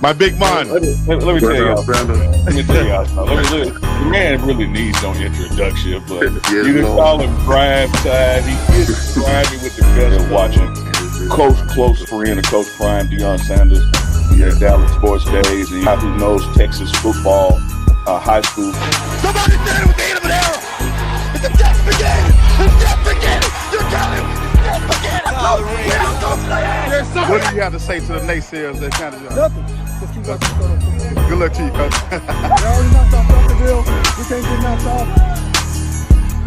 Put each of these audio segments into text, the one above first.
My big man. Let me tell y'all something. The man really needs no introduction, but you can call him Prime Time. He is grimy with the best watching. Close friend of Coach Prime, Deion Sanders. He had Dallas Sports Days, and who knows Texas football, high school. Somebody said it was the end of an era. It's a death beginning. It's death beginning. You're telling me death beginning. What do you have to say to the naysayers that kind of nothing. Just keep up the Good luck to you, Coach. They already knocked off Duncanville. We can't get knocked off.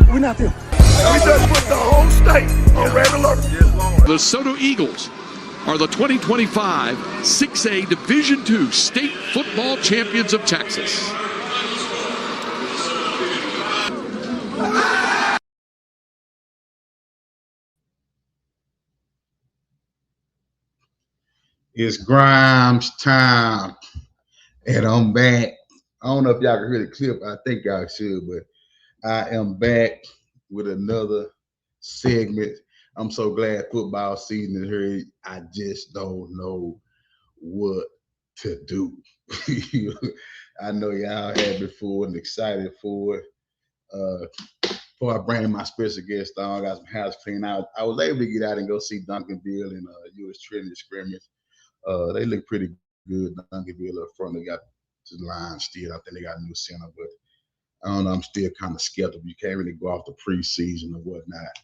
We're not them. We just put the whole state on red alert. The Desoto Eagles are the 2025 6A Division II State Football Champions of Texas. It's Grimes time, and I'm back. I don't know if y'all can hear the clip. I think y'all should, but I am back with another segment. I'm so glad football season is here. I just don't know what to do. I know y'all had before and excited for it. Before I bring my special guest on, I got some house clean out. I was able to get out and go see Duncanville and U.S. Trinity scrimmage. They look pretty good. Duncanville up front, they got the line still. I think they got a new center, but I don't know. I'm still kind of skeptical. You can't really go off the preseason or whatnot.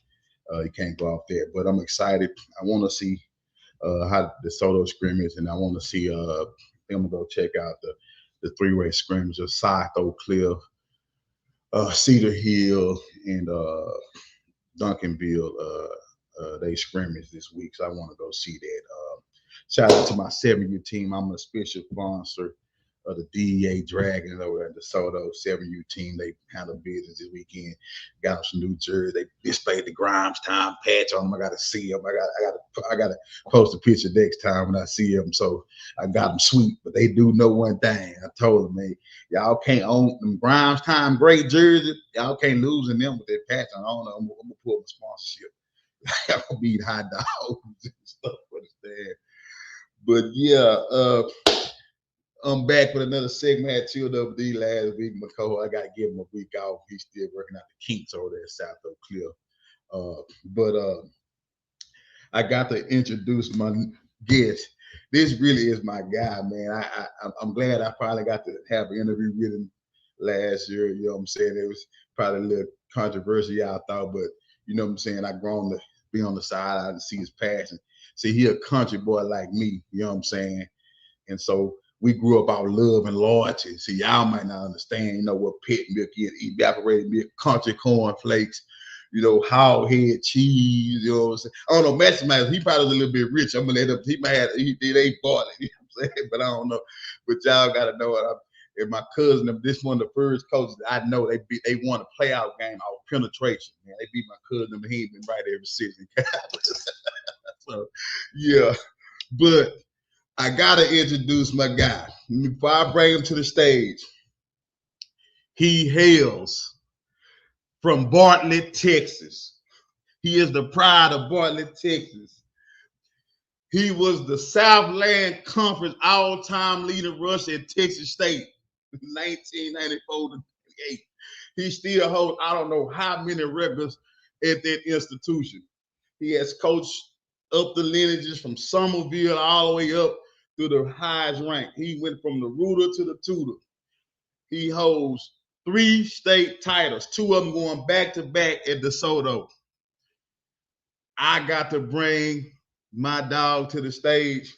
You can't go off there, but I'm excited. I want to see how the Desoto scrimmage, and I want to see. I'm gonna go check out the three-way scrimmage of Saco Cliff, Cedar Hill, and Duncanville. They scrimmage this week, so I want to go see that. Shout out to my 7U team. I'm a special sponsor of the DEA Dragons over at the Desoto 7U team. They handle business this weekend. Got them some new jerseys. They displayed the GrimesTime patch on them. I got to see them. I got to post a picture next time when I see them. So I got them sweet, but they do know one thing. I told them, man, y'all can't own them GrimesTime great jerseys. Y'all can't lose in them with that patch on. I don't know. I'm gonna pull the sponsorship. I'm gonna eat hot dogs and stuff for the stand. But yeah, I'm back with another segment. I had chilled up D last week. McCall, I got to give him a week off. He's still working out the kinks over there at South Oak Cliff. But I got to introduce my guest. This really is my guy, man. I'm glad I probably got to have an interview with him last year. You know what I'm saying? It was probably a little controversial, I thought, but you know what I'm saying? I've grown to be on the side and see his passion. See, he a country boy like me, you know what I'm saying? And so we grew up out love and loyalty. See, y'all might not understand, you know, what pet milk is, evaporated milk, country corn flakes, you know, hog head cheese, you know what I'm saying? I don't know, Mathis, he probably was a little bit rich. I'm gonna let him, he ain't bought it, you know what I'm saying? But I don't know. But y'all gotta know, and my cousin, this one of the first coaches I know, they won a playoff game off penetration. Man, they beat my cousin, but he ain't been right ever since. So, yeah, but I gotta introduce my guy. Before I bring him to the stage, he hails from Bartlett, Texas. He is the pride of Bartlett, Texas. He was the Southland Conference all-time leading rusher at Texas State, 1994 to 98. He still holds, I don't know how many records at that institution. He has coached up the lineages from Somerville all the way up to the highest rank. He went from the rooter to the tutor. He holds 3 state titles, 2 of them going back-to-back at Desoto. I got to bring my dog to the stage.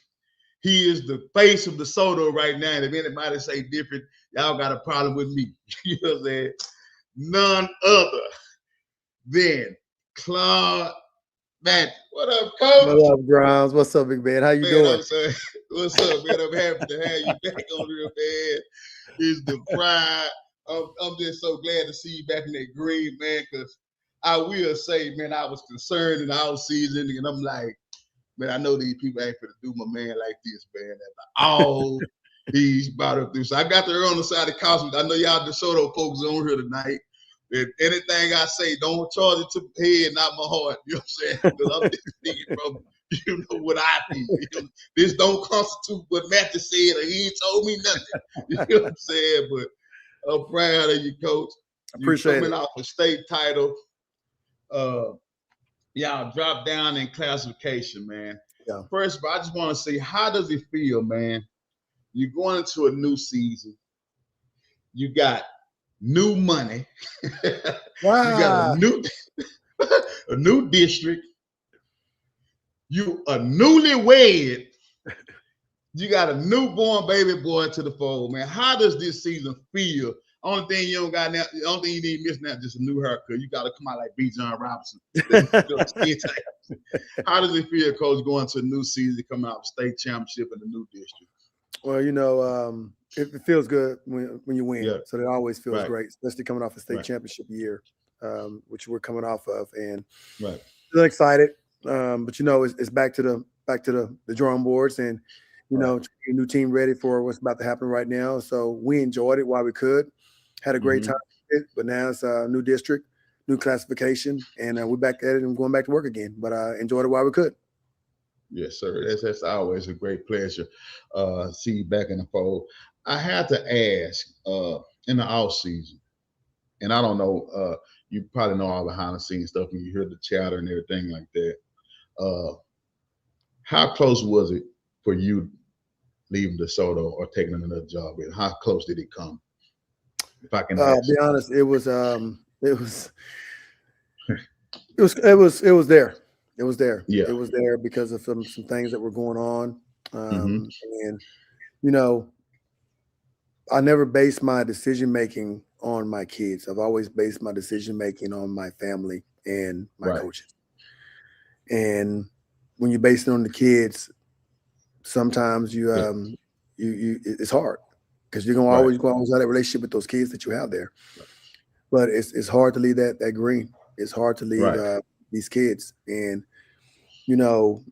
He is the face of Desoto right now. And if anybody say different, y'all got a problem with me. You know what I'm saying? None other than Claude. Mathis. What up, Coach? What up, Grimes? What's up, big man? How you doing? What's up, man? I'm happy to have you back on here, man. It's the pride. I'm just so glad to see you back in that green, man, because I will say, man, I was concerned in our season, and I'm like, man, I know these people ain't gonna do my man like this, man. After all he's about to do. So I got to err on the side of caution. I know y'all DeSoto folks on here tonight. If anything I say, don't charge it to the head, not my heart. You know what I'm saying? Because I'm just thinking You know what I feel. This don't constitute what Mathis said, or he ain't told me nothing. You know what I'm saying? But I'm proud of you, Coach. Appreciate coming it. off a state title. Y'all dropped down in classification, man. Yeah. First of all, I just want to say, how does it feel, man? You're going into a new season. You got new money. Wow. You got a new district. You a newlywed. You got a newborn baby boy to the fold, man. How does this season feel? Only thing you don't got now, the only thing you need missing now is just a new haircut. You got to come out like B. John Robinson. How does it feel, Coach, going to a new season, coming out of state championship in the new district? Well, you know, it feels good when you win. Yeah. So it always feels Right. great, especially coming off a state Right. championship year, which we're coming off of, and Right. still excited. But you know, it's back to the drawing boards, and you know, a new team ready for what's about to happen right now. So we enjoyed it while we could, had a great time with it, but now it's a new district, new classification, and we're back at it and going back to work again. But enjoyed it while we could. Yes, sir. That's always a great pleasure. See you back in the fold. I had to ask in the off season, and I don't know, you probably know all behind the scenes stuff when you hear the chatter and everything like that. How close was it for you leaving DeSoto or taking another job? How close did it come? If I can ask. Be honest, it was it was there. It was there. Yeah. It was there because of some things that were going on. Mhm. And, you know, I never based my decision-making on my kids. I've always based my decision-making on my family and my Right. coaches. And when you base it on the kids, sometimes it's hard because you're gonna always have that relationship with those kids that you have there. Right. But it's hard to leave that green. It's hard to leave these kids. And you know,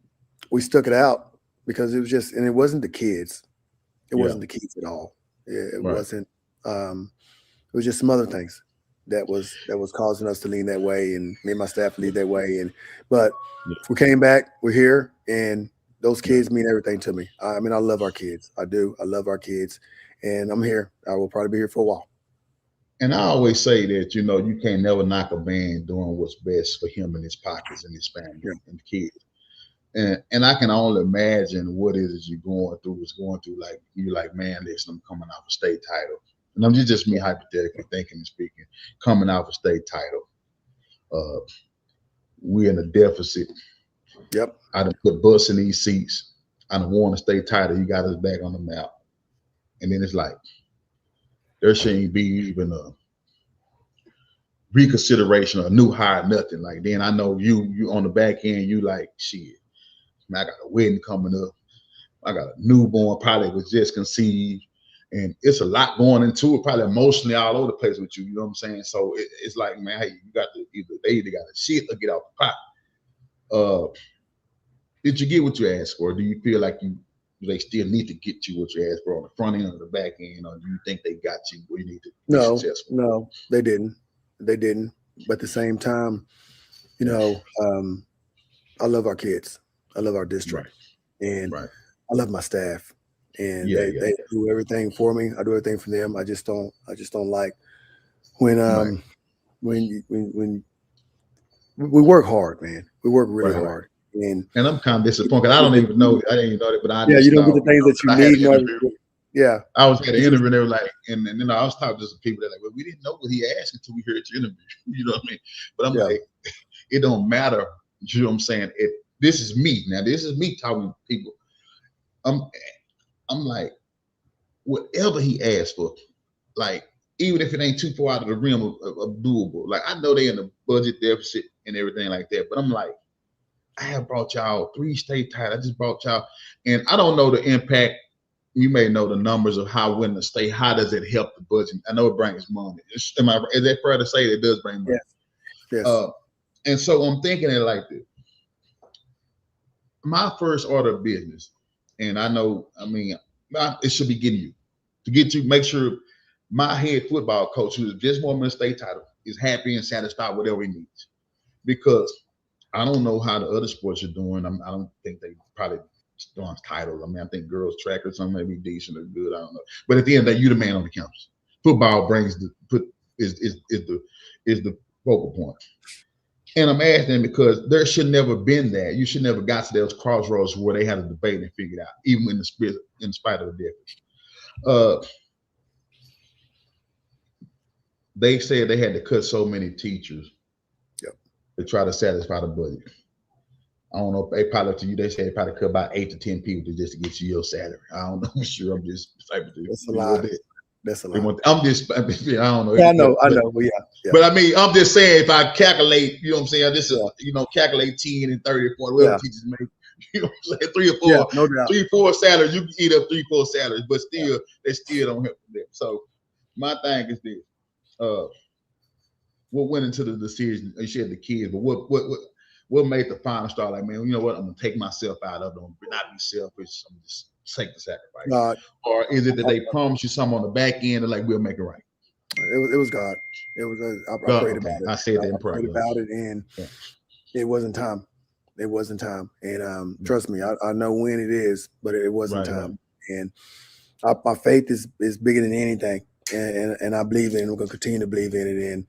we stuck it out because it was just, and it wasn't the kids. It wasn't the kids at all. It wasn't. It was just some other things that was causing us to lean that way, and me and my staff lead that way. But we came back. We're here, and those kids mean everything to me. I mean, I love our kids. I do. I love our kids, and I'm here. I will probably be here for a while. And I always say that, you know, you can't never knock a man doing what's best for him and his pockets and his family and kids. And I can only imagine what it is you're going through. Like, you're like, man, listen, I'm coming off a state title. And I'm just me hypothetically thinking and speaking, coming off a state title. We're in a deficit. Yep. I done put butts in these seats. I done won a state title. You got us back on the map. And then it's like, there shouldn't be even a reconsideration or a new hire, nothing. Like, then I know you on the back end, you like, shit, man, I got a wedding coming up. I got a newborn, probably was just conceived. And it's a lot going into it, probably emotionally all over the place with you. You know what I'm saying? So it's like, man, hey, you got to they either got to shit or get out the pot. Did you get what you asked for? Do you feel like they still need to get you what you asked for on the front end or the back end, or do you think they got you where you need to be successful? No, they didn't. They didn't. But at the same time, you know, I love our kids. I love our district, and I love my staff. And they do everything for me. I do everything for them. I just don't like when we work hard, man. We work really hard. And I'm kind of disappointed. I didn't even know that, but I you don't get the things that you need. I was at an interview and they were like, and then I was talking to some people that like, well, we didn't know what he asked until we heard your interview. You know what I mean? But I'm like, it don't matter. You know what I'm saying? This is me. Now, this is me talking to people. I'm like, whatever he asked for, like, even if it ain't too far out of the realm of doable, like, I know they in a budget deficit and everything like that, but I'm like, I have brought y'all 3 state titles. I just brought y'all, and I don't know the impact. You may know the numbers of how winning the state, how does it help the budget? I know it brings money. Is that fair to say it does bring money? Yes. And so I'm thinking it like this. My first order of business, and I know, I mean, it should be get you, make sure my head football coach, who is just won a state title, is happy and satisfied with whatever he needs. Because I don't know how the other sports are doing. I don't think they probably doing titles. I mean, I think girls track or something may be decent or good. I don't know. But at the end of the day, you the man on the campus. Football is the focal point. And I'm asking because there should never been that. You should never got to those crossroads where they had a debate and figured out, even in spite of the difference. They said they had to cut so many teachers to try to satisfy the budget. I don't know if they probably to you, they said they probably cut about 8 to 10 people just to get you your salary. I don't know for sure. I'm just that's a lot. That's a lot. I'm just, I don't know. Yeah, I know. But yeah. But I mean, I'm just saying, if I calculate, you know what I'm saying, this is, calculate 10 and 30 or 40, whatever teachers make, you know what I'm saying, 3 or 4, no doubt. 3 or 4 salaries, you can eat up 3 or 4 salaries, but still, they still don't help them. So my thing is this, what went into the decision? You said the kids, but what made the final start? Like, man, you know what? I'm gonna take myself out of them, but not be selfish. I'm just take the sacrifice. Or is it that they promise you something on the back end and like we'll make it right? It was God. It was I prayed about it. I said that in prayer. I prayed about it, and it wasn't time. It wasn't time. And trust me, I know when it is, but it wasn't time. Right. And my faith is bigger than anything, and I believe in it. We're gonna continue to believe in it. And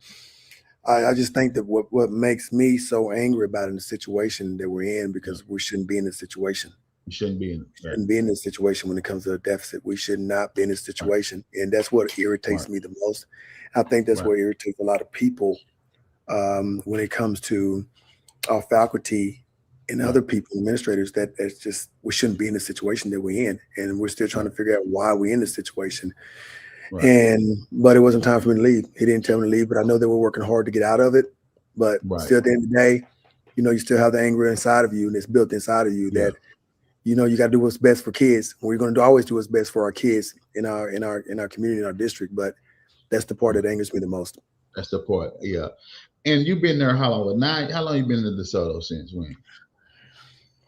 I just think that what makes me so angry about in the situation that we're in, because we shouldn't be in this situation. We shouldn't be in it. Right. Shouldn't be in this situation when it comes to a deficit. We should not be in this situation. Right. And that's what irritates me the most. I think that's what irritates a lot of people when it comes to our faculty and other people, administrators, that's just, we shouldn't be in the situation that we're in. And we're still trying to figure out why we're in this situation. Right. But it wasn't time for me to leave. He didn't tell me to leave, but I know they were working hard to get out of it. But still at the end of the day, you still have the anger inside of you, and it's built inside of you that, you got to do what's best for kids. We're going to always do what's best for our kids in our community, in our district. But that's the part that angers me the most. That's the part, yeah. And you've been there how long? How long you been in Desoto since when?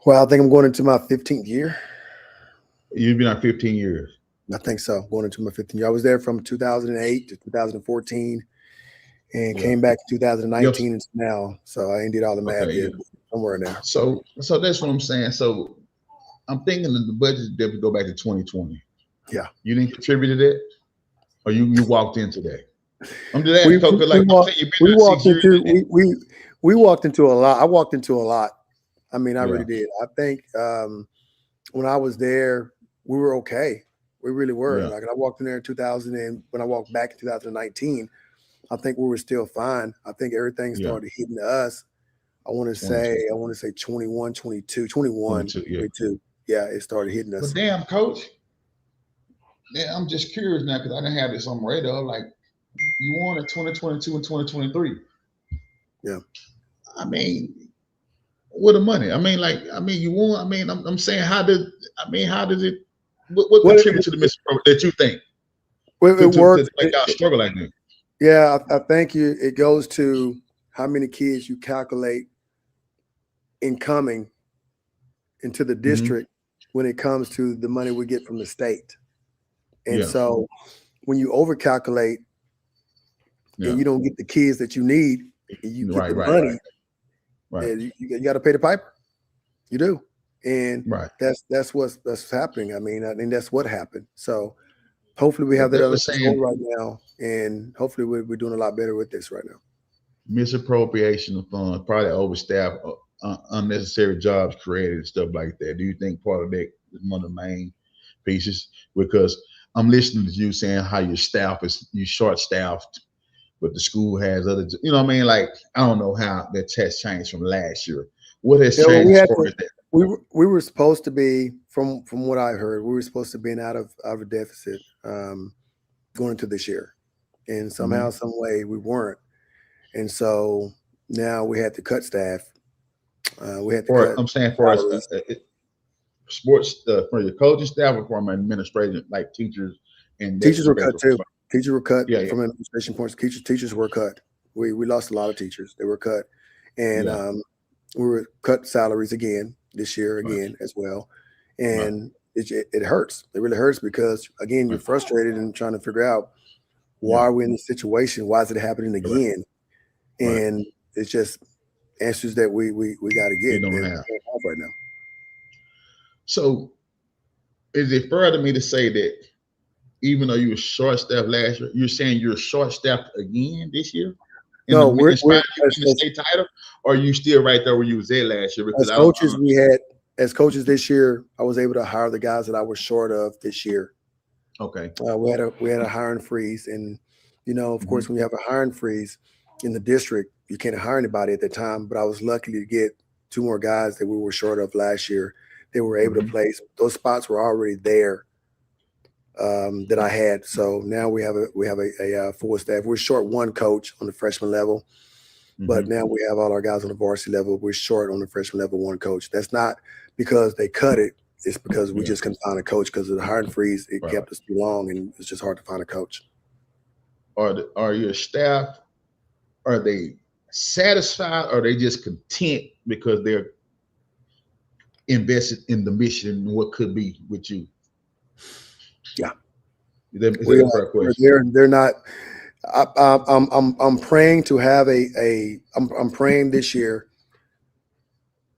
Well, I think I'm going into my 15th year. You've been there 15 years. I think so. Going into my 15th year. I was there from 2008 to 2014, and came back in 2019 and now. So I ended all the math somewhere in there. So that's what I'm saying. So I'm thinking that the budget definitely go back to 2020. Yeah. You didn't contribute to that, or you walked into that? I'm just asking because we walked into a lot. I walked into a lot. I mean, I really did. I think when I was there, we were okay. We really were. Like I walked in there in 2000, and when I walked back in 2019, I think we were still fine. I think everything started hitting us. I want to say 21, 22, 21, 22. Yeah, it started hitting us. But damn, coach. Yeah, I'm just curious now because I didn't have this on my radar. Like, you won in 2022 and 2023. Yeah. I mean, what the money? You won. I mean, I'm saying, how does it? What contributed to the mission program that you think? Well, it worked. To make y'all struggle like that. Yeah, I think it goes to how many kids you calculate incoming into the district when it comes to the money we get from the state. And so when you overcalculate and you don't get the kids that you need, and you get the money, you got to pay the piper. You do. And that's what's happening. I mean, that's what happened. So hopefully we have that under control right now, and hopefully we're doing a lot better with this right now. Misappropriation of funds, probably overstaffed, unnecessary jobs created, and stuff like that. Do you think part of that is one of the main pieces? Because I'm listening to you saying how your staff you short-staffed, but the school has other, you know what I mean? Like, I don't know how that has changed from last year. What has changed as far as that? We were supposed to be, from what I heard, we were supposed to be out of a deficit going into this year, and somehow, some way, we weren't. And so now we had to cut staff. We had to cut. I'm saying for us, sports for your coaching staff or from administration, like teachers and teachers were cut too. Teachers were cut from administration points. Teachers were cut. We lost a lot of teachers. They were cut, and we were cut salaries again this year as well. And it hurts. It really hurts because again, you're frustrated and trying to figure out why are we in this situation? Why is it happening again? And it's answers that we got to get. You don't that have we can't have right now. So, is it fair to me to say that even though you were short-staffed last year, you're saying you're short-staffed again this year? No, we're in the state title, or are you still right there where you was at last year? Because as coaches, as coaches this year, I was able to hire the guys that I was short of this year. Okay. We had a hiring freeze, and of course, when you have a hiring freeze in the district, you can't hire anybody at the time. But I was lucky to get 2 more guys that we were short of last year. They were able to place. Those spots were already there that I had. So now we have a full staff. We're short 1 coach on the freshman level, but now we have all our guys on the varsity level. We're short on the freshman level 1 coach. That's not because they cut it. It's because we just couldn't find a coach because of the hiring freeze. It kept us too long, and it's just hard to find a coach. Are your staff, are they satisfied, or are they just content because they're invested in the mission and what could be with you? Yeah. Is that a fair question? They're not. I'm praying to have I'm praying this year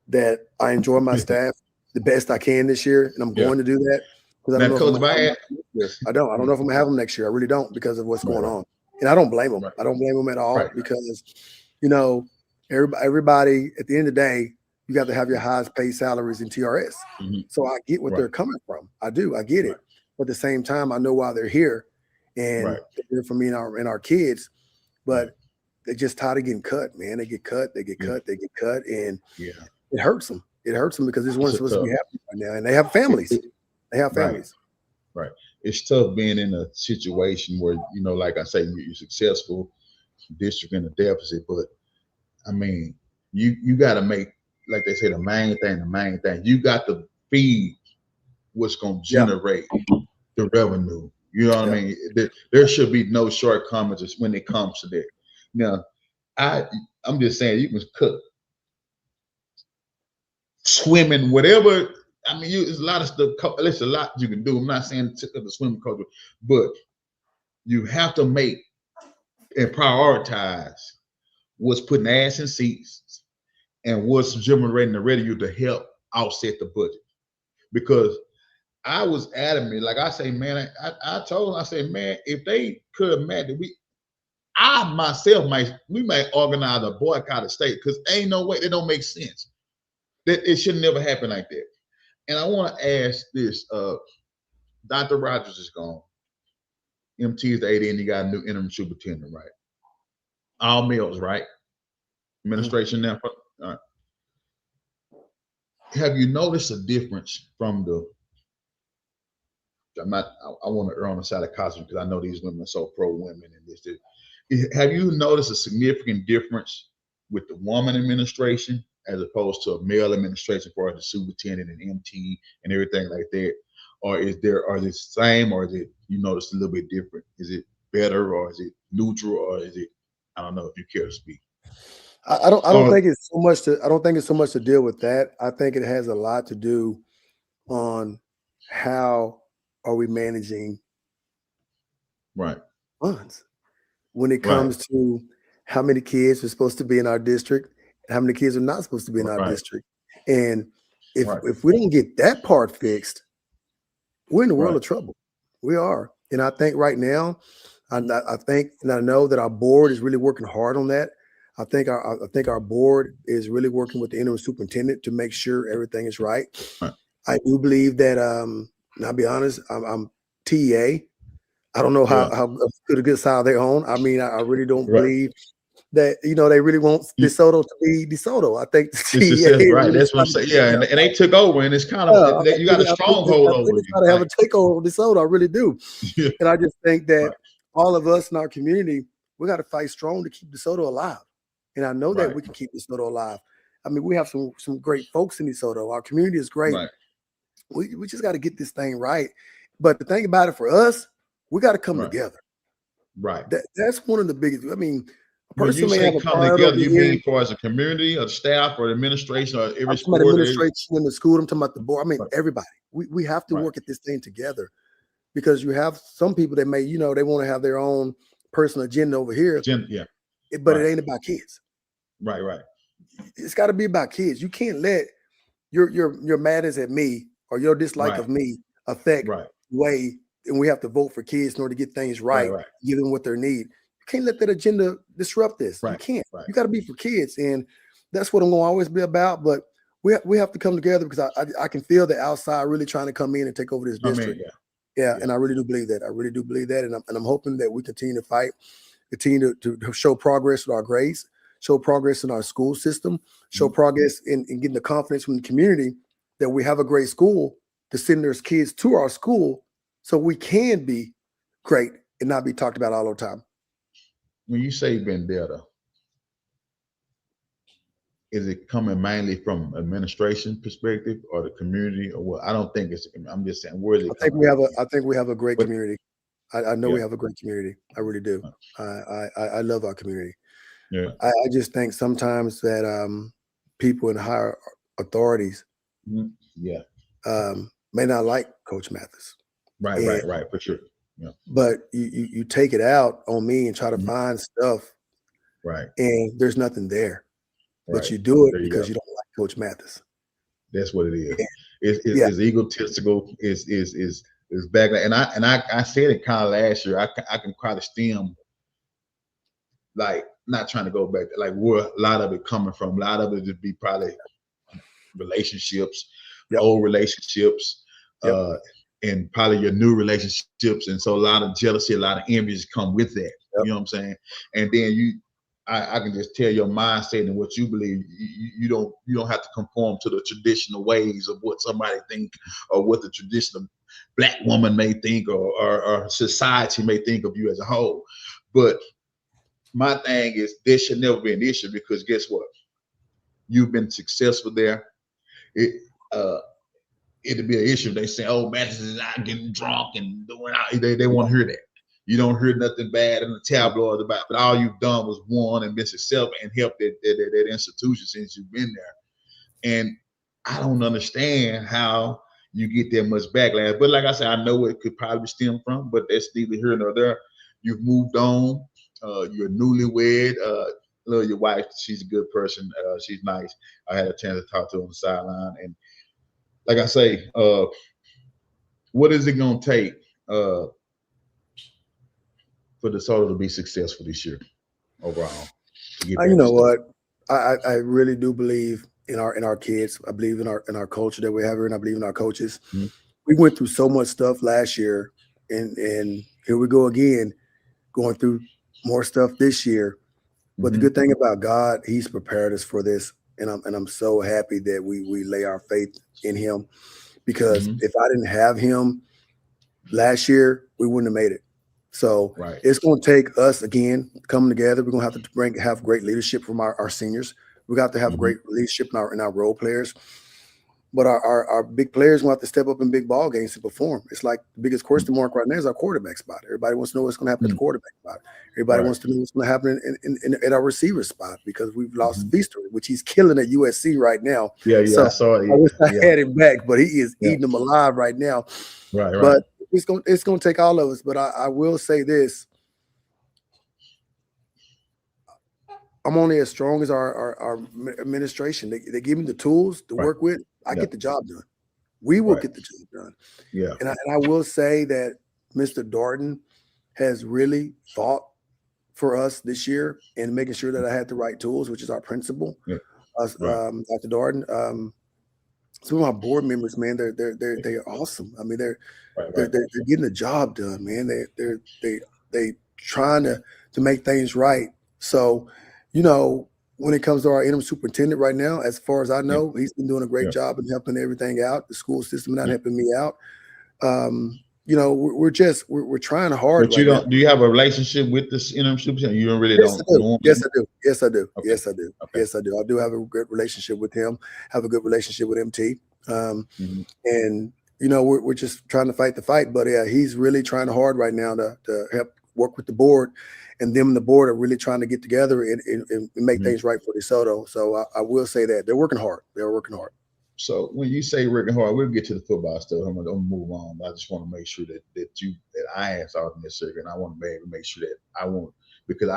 that I enjoy my staff the best I can this year, and I'm going to do that because I don't know if I'm gonna have them next year. I don't know if I'm gonna have them next year. I really don't, because of what's going on, and I don't blame them. I don't blame them at all because everybody at the end of the day, you got to have your highest paid salaries in TRS. So I get what they're coming from. I do. I get it. But at the same time, I know why they're here, and they're here for me and our kids. But they're just tired of getting cut, man. They get cut, they get cut, they get cut, and it hurts them. It hurts them because this one's supposed to be happening right now, and they have families. They have families. Right. It's tough being in a situation where, like I say, you're successful, district in a deficit, but I mean, you got to make, like they say, the main thing. You got to feed what's going to generate the revenue. You know what I mean? There should be no shortcomings when it comes to that. Now, I'm just saying, you can cook, swimming, whatever. I mean, there's a lot of stuff. There's a lot you can do. I'm not saying the swimming coach, but you have to make and prioritize what's putting ass in seats and what's generating the revenue to help offset the budget. Because I was adamant, like I say, man, I told him, I said, man, if they could have met it, we might organize a boycott of state, because ain't no way, it don't make sense. That it should never happen like that. And I want to ask this, Dr. Rogers is gone. MT is the AD, and you got a new interim superintendent, right? All males, right? Administration now. All right. Have you noticed a difference from I want to err on the side of caution because I know these women are so pro-women and this. Have you noticed a significant difference with the woman administration as opposed to a male administration for the superintendent and MT and everything like that? Or are they the same, or is it, you notice, a little bit different? Is it better, or is it neutral, or is it, I don't know if you care to speak. I don't think it's so much to deal with that. I think it has a lot to do on how are we managing funds when it comes to how many kids are supposed to be in our district and how many kids are not supposed to be in our district. And if we don't get that part fixed, we're in a world of trouble. We are. And I think right now, I know that our board is really working hard on that. I think our board is really working with the interim superintendent to make sure everything is right. I do believe that, and I'll be honest, I'm TEA. I don't know how good side they're on. I mean, I really don't believe that, they really want Desoto to be Desoto. I think that's what I'm saying. Yeah, and they took over, and it's kind of you got a stronghold over you. Try to have a takeover of Desoto. I really do. And I just think that all of us in our community, we got to fight strong to keep Desoto alive. And I know that we can keep Desoto alive. I mean, we have some great folks in Desoto. Our community is great. We just got to get this thing right. But the thing about it for us, we got to come together. That's one of the biggest. I mean, a person may have a come together. You mean for as a community, or staff, or administration, or every sport? Administration in the school. I'm talking about the board. I mean, everybody. We have to work at this thing together, because you have some people that may, they want to have their own personal agenda over here. But it ain't about kids. it's got to be about kids. You can't let your madness at me or your dislike of me affect the way, and we have to vote for kids in order to get things right, give them what they need. You can't let that agenda disrupt this. You can't. You got to be for kids, and that's what I'm going to always be about. But we have to come together because I can feel the outside really trying to come in and take over this district. And I really do believe that. I really do believe that, and I'm hoping that we continue to fight, continue to show progress with our grades, show progress in our school system, show progress in getting the confidence from the community that we have a great school to send their kids to our school so we can be great and not be talked about all the time. When you say vendetta, is it coming mainly from administration perspective or the community or what? I don't think it's. I'm just saying, where is it? I think we have a great community. I know we have a great community. I really do. I love our community. Yeah. I just think sometimes that people in higher authorities, may not like Coach Mathis. Right, for sure. Yeah. But you take it out on me and try to find stuff, and there's nothing there. But you do it because you don't like Coach Mathis. That's what it is. It's egotistical. Is back, and I said it kind of last year. I can kind of stem, like, not trying to go back to, like, where a lot of it coming from. A lot of it would be probably relationships, old relationships, and probably your new relationships, and so a lot of jealousy, a lot of envy come with that. You know what I'm saying? And then I can just tell your mindset and what you believe. You don't have to conform to the traditional ways of what somebody think or what the traditional Black woman may think or society may think of you as a whole. But my thing is, this should never be an issue, because guess what? You've been successful there. It'd be an issue if they say, "Oh, Mathis is out getting drunk and doing out." They won't hear that. You don't hear nothing bad in the tabloids about, but all you've done was won and been successful and helped that institution since you've been there. And I don't understand how you get that much backlash. But like I said, I know it could probably stem from, but that's neither here nor there. You've moved on. You're newlywed. Love your wife. She's a good person. She's nice. I had a chance to talk to her on the sideline. And like I say, what is it going to take for DeSoto to be successful this year overall? You know what? I really do believe in our kids. I believe in our culture that we have here, and I believe in our coaches. We went through so much stuff last year, and here we go again, going through more stuff this year. But the good thing about God, He's prepared us for this, and I'm so happy that we lay our faith in Him, because if I didn't have Him last year, we wouldn't have made it. So it's going to take us again coming together. We're going to have to have great leadership from our seniors. We got to have great leadership in our role players. But our big players going to have to step up in big ball games to perform. It's like the biggest question mark right now is our quarterback spot. Everybody wants to know what's going to happen at the quarterback spot. Everybody wants to know what's going to happen in our receiver spot, because we've lost Feaster, which he's killing at USC right now. So I saw it. I wish I had him back, but he is eating them alive right now. But it's going to take all of us. But I will say this. I'm only as strong as our administration. They give me the tools to work with. I get the job done. We will get the job done. And I will say that Mr. Darden has really fought for us this year and making sure that I had the right tools, which is our principal, Dr. Darden. Some of my board members, man, they're awesome. I mean, they're getting the job done, man. They trying to make things right. So, you know, when it comes to our interim superintendent right now, as far as I know, he's been doing a great job in helping everything out. The school system not helping me out. You know, we're trying hard. But do you have a relationship with this interim superintendent? You don't really know him? Yes, I do. Yes, I do. Okay. Yes, I do. Okay. Yes, I do. I do have a good relationship with him. Have a good relationship with MT. And you know, we're just trying to fight the fight. But yeah, he's really trying hard right now to help work with the board. And them and the board are really trying to get together and make things right for DeSoto. So I will say that they're working hard. They're working hard. So when you say working hard, we'll get to the football stuff. I'm gonna move on. I just want to make sure that I asked out in this circuit, and I want to be able to make sure that I won't, because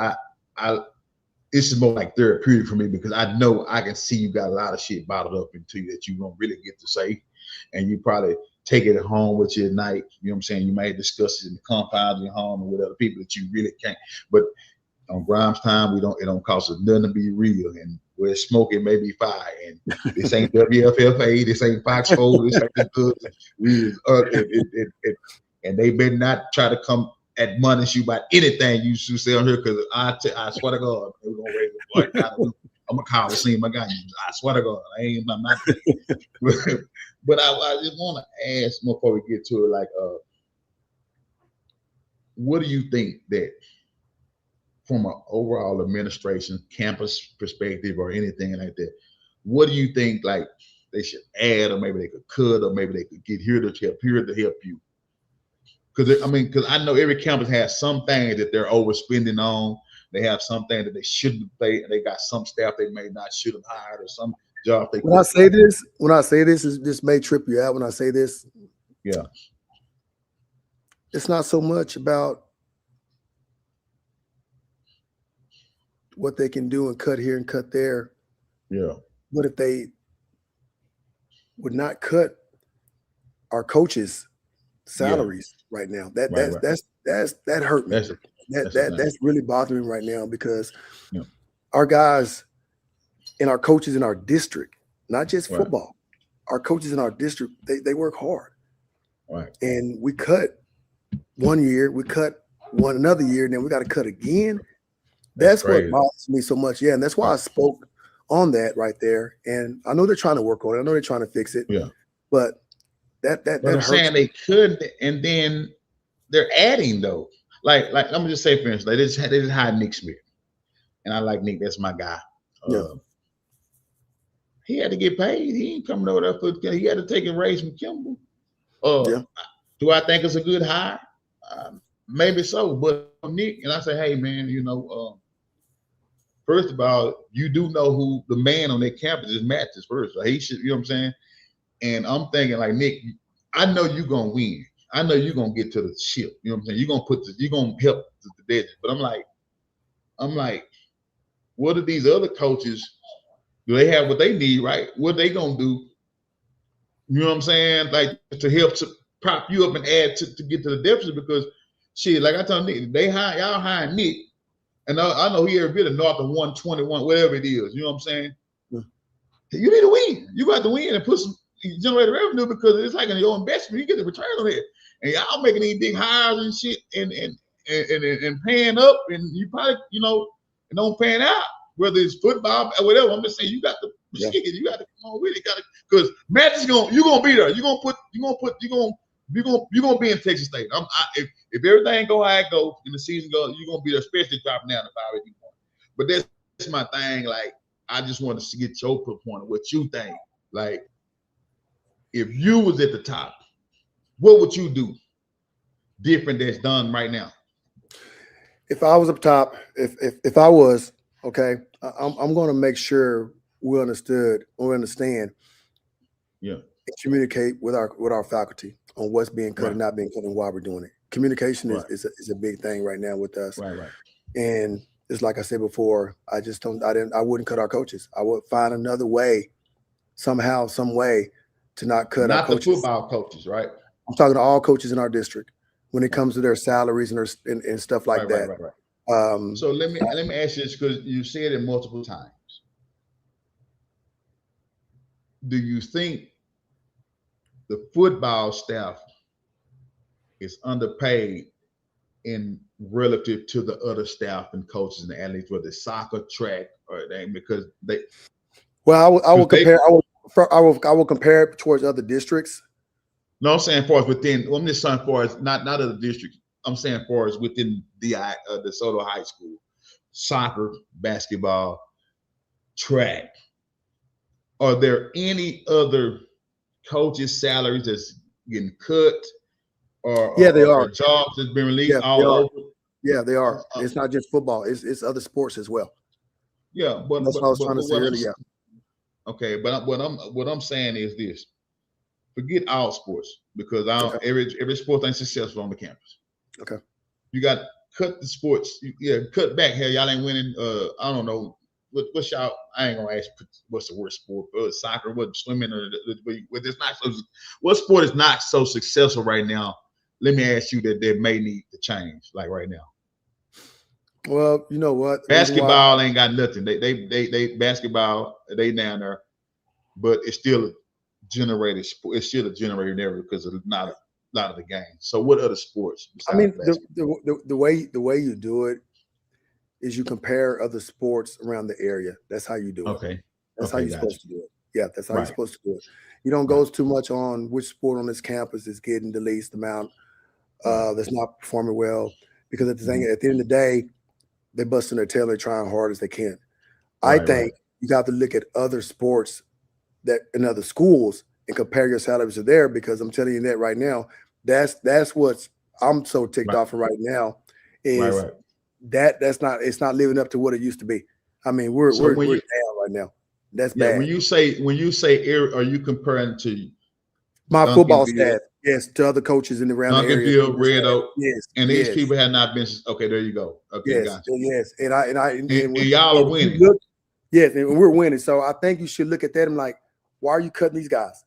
it's just more like therapeutic for me because I know I can see you got a lot of shit bottled up into you that you don't really get to say, and you probably take it at home with you at night. You know what I'm saying? You might discuss it in the compound of your home or with other people that you really can't. But on Grimes Time, it don't cost us nothing to be real. And where it's smoke, it may be fire. And this ain't WFFA, this ain't Fox 4, this ain't the good. And they better not try to come admonish you about anything you should say on here, because I swear to God, we're gonna raise a boy. I'm gonna call the scene my guy. I swear to God, I'm not. But I just want to ask before we get to it, like, what do you think that from an overall administration, campus perspective, or anything like that, what do you think like they should add, or maybe they could cut, or maybe they could get here to help you? Because I know every campus has some things that they're overspending on. They have some things that they shouldn't pay, and they got some staff they may not should have hired, or some job they. When I say this, this may trip you out. When I say this, yeah, it's not so much about what they can do and cut here and cut there. Yeah. But if they would not cut our coaches' salaries right now, that hurt me. That's really bothering me right now, because our guys and our coaches in our district, not just football, our coaches in our district, they work hard. Right. And we cut one year, we cut another year, and then we got to cut again. That's what bothers me so much. Yeah, and that's why I spoke on that right there. And I know they're trying to work on it. I know they're trying to fix it. Yeah. But that I'm saying they could, and then they're adding though. Like let me just say, for instance, they just hired Nick Smith, and I like Nick. That's my guy. He had to get paid. He ain't coming over there for. He had to take a raise from Kimball. Do I think it's a good hire? Maybe so, but Nick, and I say, hey man, first of all, you do know who the man on that campus is. Mathis first. So he should, you know what I'm saying? And I'm thinking, like, Nick, I know you're gonna win. I know you're gonna get to the ship. You know what I'm saying? You're gonna help the dead. But I'm like, what are these other coaches? Do they have what they need, right? What are they gonna do? You know what I'm saying? Like, to help to prop you up and add to get to the deficit, because shit, like I told Nick, y'all hiring Nick, and I know he every bit of north of 121, whatever it is. You know what I'm saying? You need to win. You got to win and generate revenue, because it's like in your investment, you get the return on it. And y'all making these big hires and shit, and paying up, and you probably, and don't paying out, whether it's football or whatever. I'm just saying, you got to you got to come on with it, because Matt is you're gonna be there. You're gonna be in Texas State. If everything go how it goes and the season goes, you're gonna be there, especially dropping down to 581. But that's my thing. Like, I just want to get your point of what you think. Like, if you was at the top, what would you do different that's done right now? If I was up top, if I was, okay, I'm going to make sure we understand, and communicate with our faculty on what's being cut and not being cut and why we're doing it. Communication is a big thing right now with us. Right. And it's like I said before, I wouldn't cut our coaches. I would find another way, somehow, some way, to not cut our coaches. Not the football coaches, right? I'm talking to all coaches in our district when it comes to their salaries and stuff like that. Right. So let me ask you this, because you said it multiple times. Do you think the football staff is underpaid in relative to the other staff and coaches and athletes, whether it's soccer, track, or anything? Because they. Well, I will compare it towards other districts. No, I'm saying for us within. I'm just saying for us, not other districts. I'm saying for us within the Desoto High School, soccer, basketball, track. Are there any other coaches' salaries that's getting cut, or they are jobs that's been released all over? Yeah, they are. It's not just football; it's other sports as well. Yeah, but that's what I was trying to say earlier. Okay, but what I'm saying is this: forget all sports, because every sport ain't successful on the campus. Okay, you got cut the sports. Yeah, cut back. Hell, y'all ain't winning. I don't know. What's y'all? I ain't gonna ask what's the worst sport. Soccer, what swimming, or what? It's not so. What sport is not so successful right now? Let me ask you that may need to change, like right now. Well, you know what? Basketball ain't got nothing. They basketball. They down there, but it's still a generated sport. It's still a generated area because of not a lot of the games. So what other sports? I mean, the way you do it is you compare other sports around the area. That's how you do it. Okay. That's how you're supposed to do it. Yeah, that's how you're supposed to do it. You don't go too much on which sport on this campus is getting the least amount that's not performing well, because at the end of the day, they're busting their tail. They're trying hard as they can. I think you got to look at other sports that in other schools and compare your salaries to there, because I'm telling you that right now, that's what's I'm so ticked off of right now is it's not living up to what it used to be. I mean, we're down right now. That's bad. When you say are you comparing to my football staff? Yes, to other coaches in the around the area. Duncanville, Red Oak. Yes, and these people have not been. Okay, there you go. Okay, yes, gotcha. Yes, and y'all are winning. Yes, and we're winning. So I think you should look at that and like, why are you cutting these guys?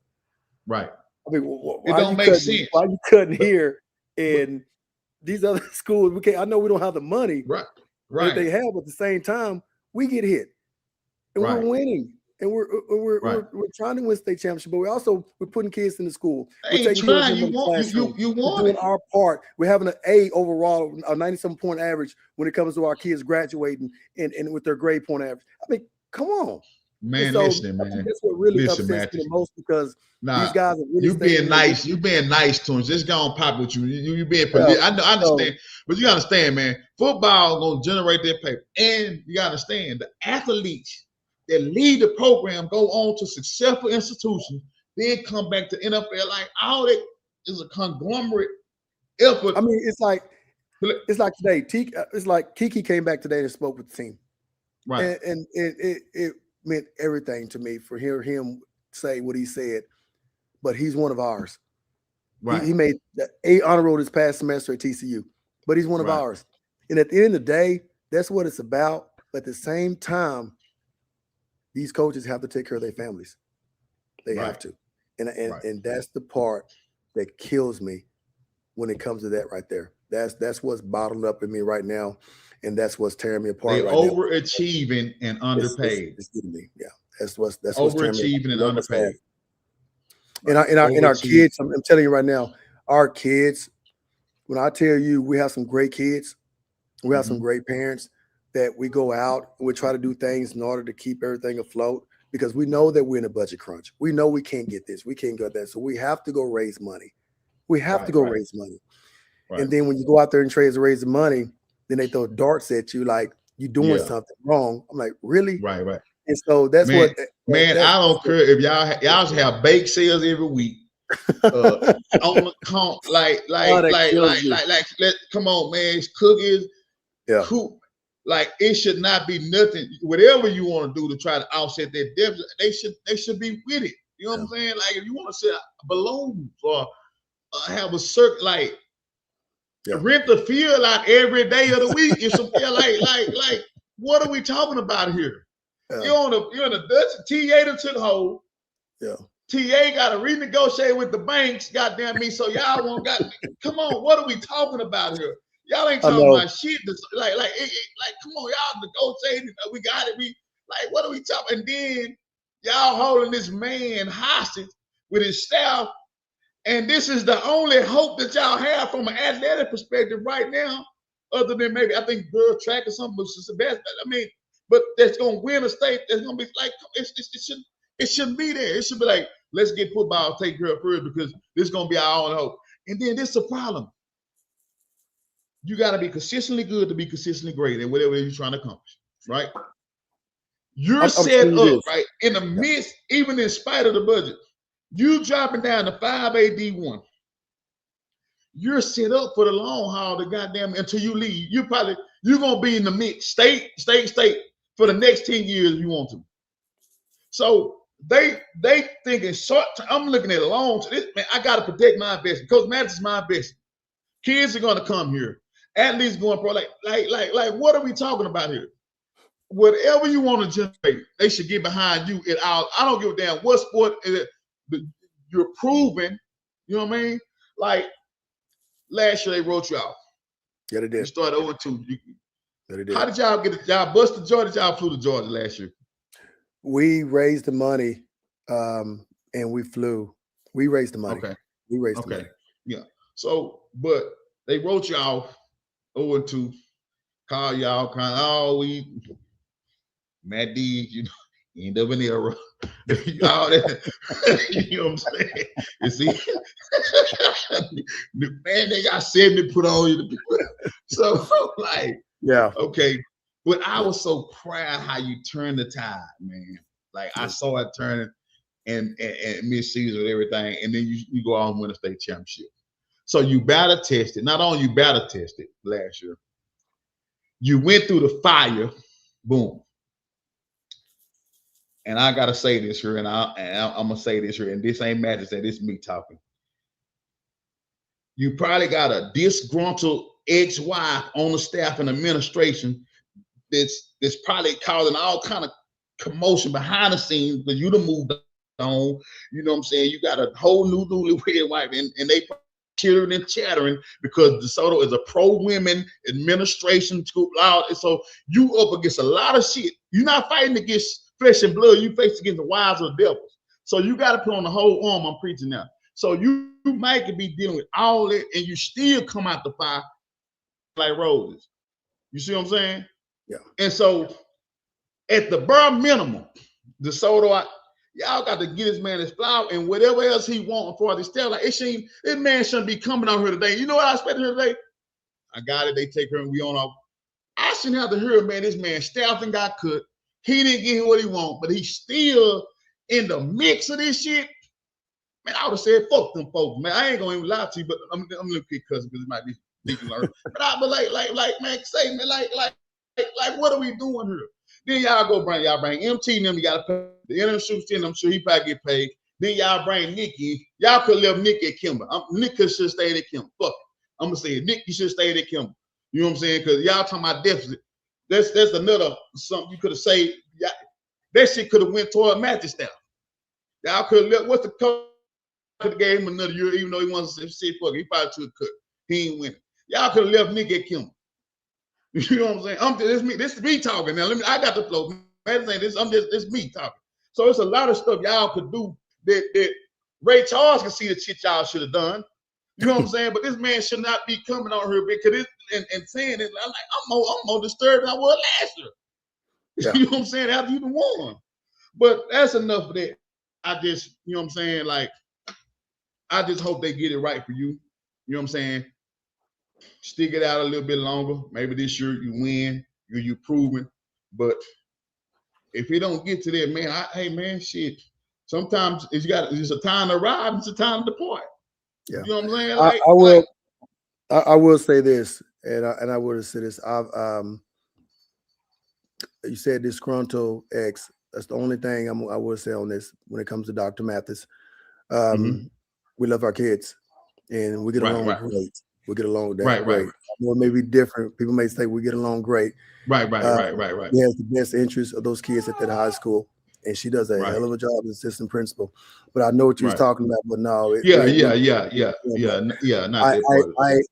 Right. I mean, why it don't make sense. Why are you cutting here and these other schools? I know we don't have the money, right? That they have. But at the same time, we get hit, and we're winning, and we're trying to win state championship. But we're putting kids in the school. We're taking care of them in the classroom. You we're doing our part. We're having an A overall, a 97-point average when it comes to our kids graduating and with their grade point average. I mean, come on. Man, listen, man. That's what really upsets me the most, because these guys are really you being nice. You being nice to them. Just gonna pop with you. You being. I understand, but you gotta understand, man. Football gonna generate their paper, and you gotta understand the athletes that lead the program go on to successful institutions, then come back to NFL. Like all that is a conglomerate effort. I mean, it's like today. It's like Kiki came back today and spoke with the team, right? And it meant everything to me for hear him say what he said. But he's one of ours. Right. He made the A honor roll this past semester at TCU, but he's one of ours. And at the end of the day, that's what it's about. But at the same time, these coaches have to take care of their families. They have to. And that's the part that kills me when it comes to that right there. That's what's bottled up in me right now. And that's what's tearing me apart. They're overachieving and underpaid. It's getting me. Yeah. That's what's overachieving and underpaid. And our kids, I'm telling you right now, our kids, when I tell you we have some great kids, we have some great parents that we go out and we try to do things in order to keep everything afloat, because we know that we're in a budget crunch. We know we can't get this, we can't get that. So we have to go raise money. We have to go raise money. Right. And then when you go out there and raise the money, then they throw darts at you like you're doing something wrong. I'm like, really? Right. And so that's I don't care if y'all have bake sales every week. On the comp, come on, man, it's cookies. Yeah. Like it should not be nothing. Whatever you want to do to try to offset that deficit, they should be with it. You know what I'm saying? Like if you want to sell balloons or have a circuit, like rent the field out every day of the week. It's like what are we talking about here? You're in a Dutch. TA done took hold. Yeah. TA got to renegotiate with the banks. Goddamn me. So y'all won't got. Come on, what are we talking about here? Y'all ain't talking about shit. Like, come on, y'all negotiating. We got it. What are we talking? And then y'all holding this man hostage with his staff. And this is the only hope that y'all have from an athletic perspective right now, other than maybe I think girl track or something. But it's the best. I mean, but that's gonna win a state. That's gonna be like it shouldn't be there. It should be like, let's get football taken care of first, because this is gonna be our own hope. And then this is a problem. You got to be consistently good to be consistently great at whatever you're trying to accomplish, right? You're set up, right? In the midst, even in spite of the budget, you dropping down to 5A D1. You're set up for the long haul, the goddamn, until you leave. You're going to be in the mix, state, for the next 10 years if you want to. So they thinking short term. I'm looking at long term. Man, I got to protect my investment. Coach Mathis is my investment. Kids are going to come here. Athletes going pro, like, what are we talking about here? Whatever you want to generate, they should get behind you. I don't give a damn what sport you're proving. You know what I mean? Like last year, they wrote you out. Yeah, they did. You started 0-2. Yeah, they did. How did y'all get it? Y'all busted Georgia? Y'all flew to Georgia last year? We raised the money, and we flew. We raised the money. Okay. We raised the money. Yeah. So, but they wrote y'all 0-2. Call y'all kind of Matt D, you know, end up in the era. All that, you know what I'm saying? You see, man, they got 70 put on you. So, like, yeah, okay. But I was so proud how you turned the tide, man. Like, I saw it turning and mid-season and everything, and then you go on and win a state championship. So you battle tested. Not only you battle tested last year, you went through the fire, boom. And I gotta say this here, and I'm gonna say this here, and this ain't Mathis, and this is me talking. You probably got a disgruntled ex-wife on the staff and administration that's probably causing all kind of commotion behind the scenes, but you done moved on. You know what I'm saying? You got a whole new newlywed wife, and they cheering and chattering because DeSoto is a pro-women administration school. And so you up against a lot of shit. You're not fighting against flesh and blood. You face against the wives of the devils. So you got to put on the whole arm. I'm preaching now. So you might be dealing with all that, and you still come out the fire like roses. You see what I'm saying? Yeah. And so at the bare minimum, DeSoto, y'all got to get this man his flower and whatever else he wants for this stuff. Like this man shouldn't be coming out here today. You know what I expected here today? I got it. They take her and we on off. I shouldn't have to hear, man, this man staffed and got cut. He didn't get what he want, but he's still in the mix of this shit. Man, I would have said, fuck them folks, man. I ain't gonna even lie to you, but I'm gonna keep cussing because it might be legal. But like, man, say, man, like, what are we doing here? Then y'all bring MT and them. You gotta pay the international student. I'm sure he probably get paid. Then y'all bring Nikki. Y'all could left Nikki at Kimber. Nick should stay at Kimber. Fuck it. I'm gonna say Nick, you should stay at Kimber. You know what I'm saying? Because y'all talking about deficit. That's another something you could have said. Yeah, that shit could have went toward Mathis staff. Y'all could have left. What's the coach could have gave him another year, even though he wants to say fuck it. He probably took a cut. He ain't winning. Y'all could have left Nick at Kimber. You know what I'm saying? This is me talking now. I got the flow. Man, this me talking. So it's a lot of stuff y'all could do that Ray Charles can see the shit y'all should have done. You know what I'm saying? But this man should not be coming on here because and saying it. I'm more disturbed than I was last year. Yeah. You know what I'm saying? After you won. But that's enough of that. I just, you know what I'm saying? Like, I just hope they get it right for you. You know what I'm saying? Stick it out a little bit longer. Maybe this year you win. You proving. But if it don't get to that, man, hey man, shit. Sometimes it's a time to arrive, it's a time to depart. Yeah. You know what I'm saying? Like, I will say this, and I would have said this. You said disgruntled ex. That's the only thing I would say on this when it comes to Dr. Mathis. We love our kids, and we get along great. We get along great. Well, maybe different. People may say we get along great. Right. He has the best interest of those kids at that high school, and she does a hell of a job as assistant principal. But I know what you was talking about. But no,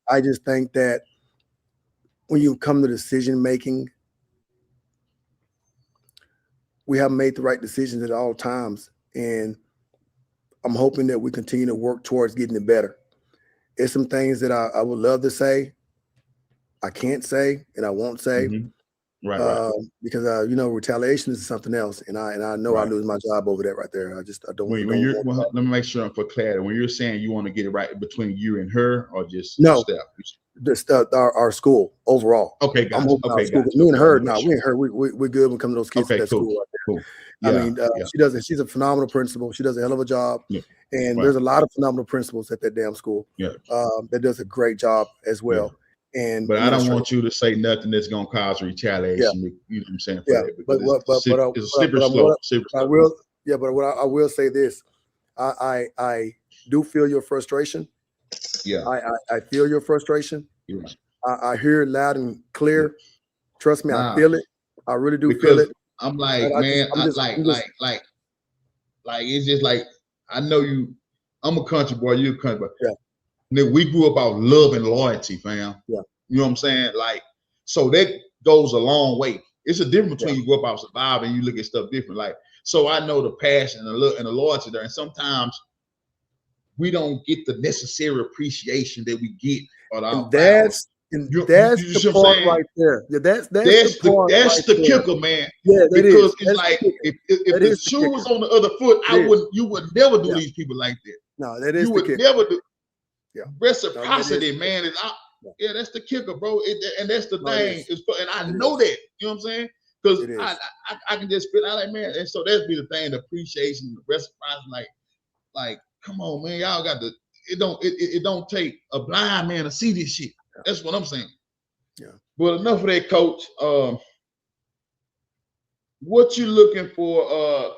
I just think that when you come to decision making, we haven't made the right decisions at all times, and I'm hoping that we continue to work towards getting it better. There's some things that I would love to say, I can't say, and I won't say, because retaliation is something else, and I know I lose my job over that right there. I don't. Let me make sure I'm for clarity. When you're saying you want to get it right between you and her, or just our school overall. Okay, gotcha. Me and her, we ain't her. We're good when it comes to those kids at that school right there. Cool. Yeah, she's a phenomenal principal. She does a hell of a job. Yeah. And there's a lot of phenomenal principals at that damn school. Yeah. That does a great job as well. Yeah. But I don't want you to say nothing that's gonna cause retaliation. Yeah. You know what I'm saying? It's a slippery slope. But what I will say this. I do feel your frustration. Yeah. I feel your frustration. You're right. I hear it loud and clear. Trust me, I feel it. I really do feel it. I'm like, man, it's just like, I know you. I'm a country boy. You're a country boy. Yeah. And we grew up about love and loyalty, fam. Yeah. You know what I'm saying? Like, so that goes a long way. It's a difference between you grow up out surviving and you look at stuff different. Like, so I know the passion and the loyalty there. And sometimes we don't get the necessary appreciation that we get. That's the part right there. Yeah, that's the kicker, man. Yeah, because it's like if the shoe was on the other foot, you would never do these people like that. No, that is you would never do. Yeah, reciprocity, man. Yeah, that's the kicker, bro. And that's the thing. And I know that. You know what I'm saying? Because I can just spit out like, man. And so that's be the thing, the appreciation, the reciprocity. Like, come on, man. Y'all got the. It don't take a blind man to see this shit. That's what I'm saying. Yeah. But enough of that, Coach. What you looking for?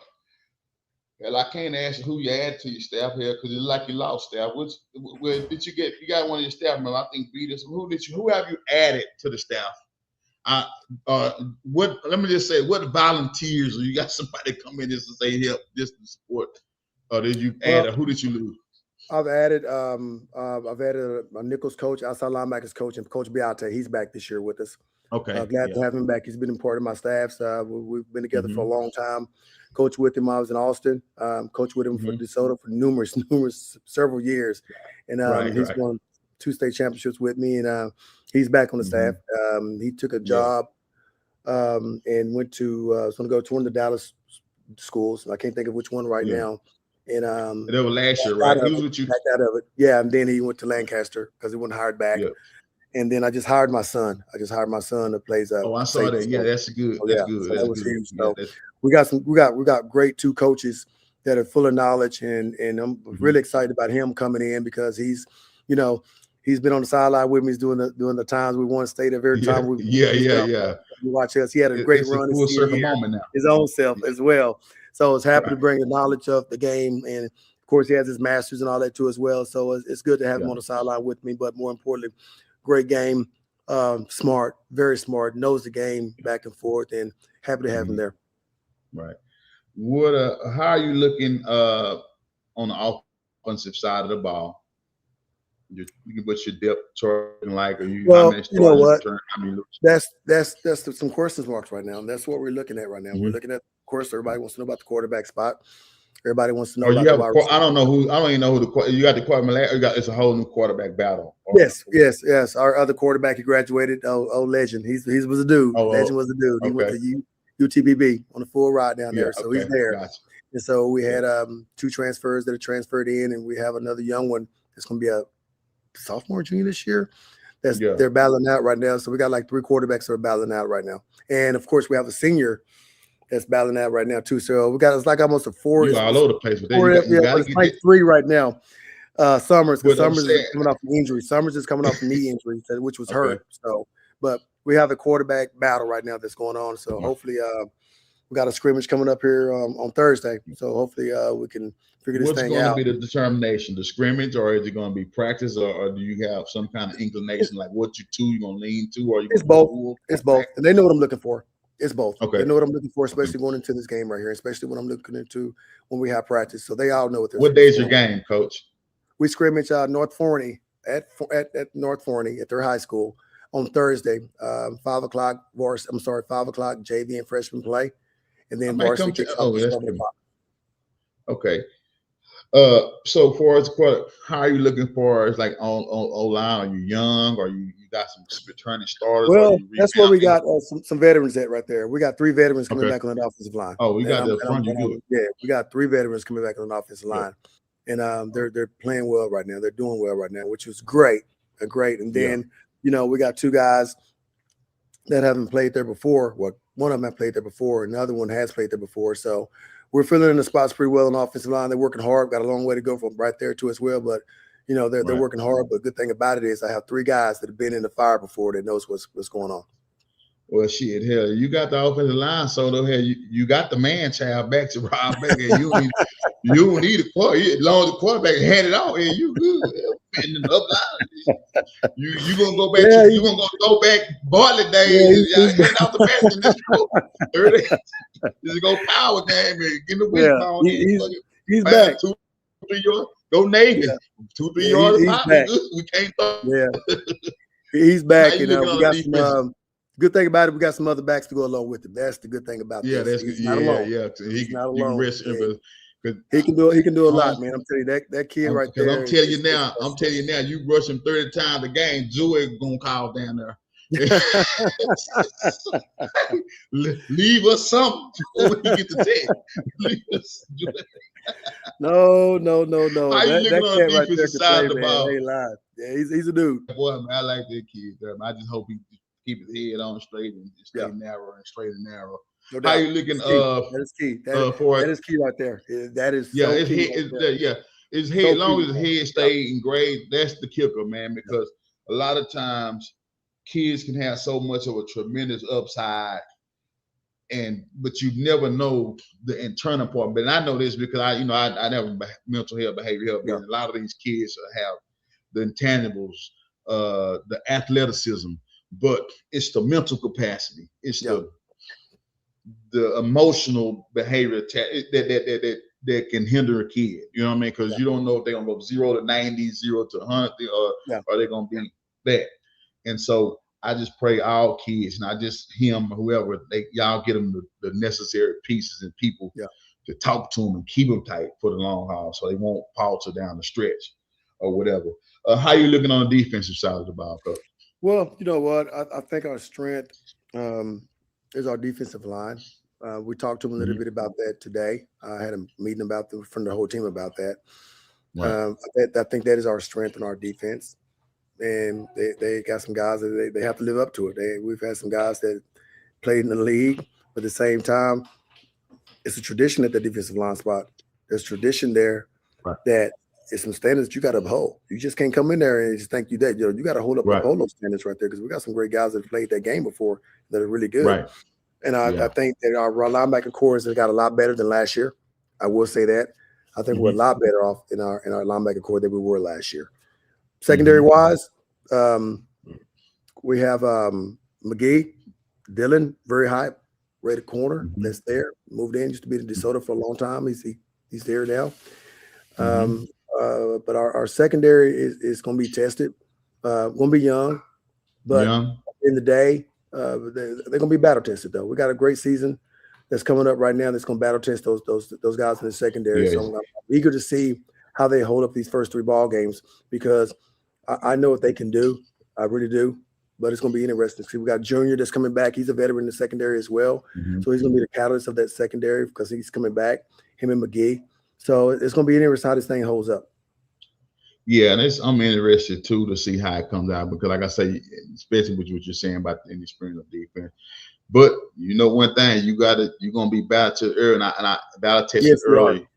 Well, I can't ask you who you add to your staff here because it's like you lost staff. Where did you get? You got one of your staff members, I think, beat us. Who have you added to the staff? Let me just say, what volunteers, or you got somebody come in just to say help, just to support? Or did you add? Or who did you lose? I've added a Nichols coach, outside linebackers coach, and Coach Beate. He's back this year with us. Okay. Glad to have him back. He's been a part of my staff. We've been together for a long time. Coach with him. I was in Austin. Coach with him for Desoto for several years, and he's won 2 state championships with me. And he's back on the staff. He took a job and went to. Was going to go to one of the Dallas schools. I can't think of which one right now. And that was last year, right? He was with you. Backed out of it. Yeah, and then he went to Lancaster because he wasn't hired back. Yep. And then I just hired my son. That plays. I saw that. Yeah, that's good. That's good. So that was huge. So we got great 2 coaches that are full of knowledge, and I'm really excited about him coming in because he's been on the sideline with me. He's doing the times we won state every time we watch us. He had a great run. A full circle moment now. His own self as well. So it's happy to bring the knowledge of the game, and of course he has his masters and all that too as well. So it's good to have him on the sideline with me. But more importantly, great game, smart, very smart, knows the game back and forth, and happy to have him there. Right. How are you looking on the offensive side of the ball? What's your depth chart like? You know what? That's some question marks right now. That's what we're looking at right now. We're looking at, of course, everybody wants to know about the quarterback spot. Everybody wants to know about the I don't even know who you got the quarterback. It's a whole new quarterback battle. Yes. Our other quarterback, he graduated. Legend. He was a dude. Legend was a dude. He went to UTBB on the full ride down there. So he's there. Gotcha. And so we had 2 transfers that are transferred in, and we have another young one that's going to be a sophomore, junior this year. They're battling out right now. So we got like 3 quarterbacks that are battling out right now. And of course, we have a senior that's battling out right now too. So it's like almost a 4. You're all over the place with that. It's like 3 right now. Summers is coming off an injury. Summers is coming off a knee injury, which was hurt. So, but we have a quarterback battle right now that's going on. So hopefully, we got a scrimmage coming up here on Thursday. So hopefully, we can figure this thing out. What's going to be the determination? The scrimmage, or is it going to be practice, or do you have some kind of inclination like what you're going to lean to? Or it's both. It's both, and they know what I'm looking for. It's both. Okay. They know what I'm looking for, especially going into this game right here, especially when I'm looking into when we have practice. So they all know what they're. What day is your game, Coach? We scrimmage North Forney at North Forney at their high school on Thursday, 5 o'clock. 5 o'clock JV and freshman play, and then varsity kicks off at 7 o'clock. Okay. So for as how are you looking for? It's like on O-line. Are you young? Or you got some returning starters? Well, that's where we got some veterans at right there. We got 3 veterans coming back on the offensive line. Oh, we got the front. Yeah, we got 3 veterans coming back on the offensive line, and they're playing well right now. They're doing well right now, which was great. And then we got 2 guys that haven't played there before. Well, one of them has played there before, and the other one has played there before. So we're filling in the spots pretty well on the offensive line. They're working hard. Got a long way to go from right there to as well, but they're working hard. But good thing about it is I have 3 guys that have been in the fire before that knows what's going on. Well, shit, hell, you got the offensive line, so though, hell, you got the man child back to Rob back, and you don't need a quarterback. As long as the quarterback hand it off, and you good. And the upline, you gonna go back to you gonna go throw back Bartlett days and hand out the basket and let's go. 30, just go power game and get the wishbone. He's back. 2-3 yards. Go Navy. 2-3 yards pop. We can't throw. Yeah. He's back. We got some good thing about it. We got some other backs to go along with it. That's the good thing about this. He's not alone. He's not alone. He can do a lot, man. I'm telling you that kid right there. I'm telling you now, you rush him 30 times a game, Joey gonna call down there. Leave us something before we get the text. Leave us. No. How you looking on the defensive side of the ball? Yeah, he's a dude. Boy, man, I like that kid. I just hope he keep his head on straight and stay narrow and straight and narrow. No How you looking? That is key. That is key right there. That is his key. Head, his head. As long as his head stay engraved, that's the kicker, man. Because a lot of times kids can have so much of a tremendous upside, but you never know the internal part. But I know this because I never mental health, behavioral health. And a lot of these kids have the intangibles, the athleticism, but it's the mental capacity. It's the emotional behavior that can hinder a kid. You know what I mean? Because you don't know if they're gonna go 0 to 90, 0 to 100, or they're gonna be that. And so I just pray all kids, not just him or whoever, y'all get them the necessary pieces and people to talk to them and keep them tight for the long haul, so they won't falter down the stretch or whatever. How you looking on the defensive side of the ball, Coach? Well, you know what? I think our strength is our defensive line. We talked to them a little bit about that today. I had a meeting from the whole team about that. Right. I think that is our strength in our defense. And they got some guys that they have to live up to it. We've had some guys that played in the league, but at the same time, it's a tradition at the defensive line spot. There's tradition there that it's some standards that you got to uphold. You just can't come in there and just think you got to uphold those standards right there, because we got some great guys that have played that game before that are really good. Right. And I think that our linebacker core has got a lot better than last year. I will say that. I think we're a lot better off in our linebacker core than we were last year. Secondary wise, we have McGee, Dylan, very high rated corner that's there. Moved in, used to be in Desoto for a long time. He's there now. But our secondary is going to be tested. Going to be young, but in the day, they're going to be battle tested though. We got a great season that's coming up right now that's going to battle test those guys in the secondary. So I'm eager to see how they hold up these first 3 ball games, because I know what they can do. I really do. But it's going to be interesting. See, we got Junior that's coming back. He's a veteran in the secondary as well. So he's going to be the catalyst of that secondary because he's coming back, him and McGee. So it's going to be interesting how this thing holds up. Yeah, and I'm interested, too, to see how it comes out. Because like I say, especially with what you're saying about the inexperience of defense. But you know one thing, you're going to be battle early, and I battle tested early.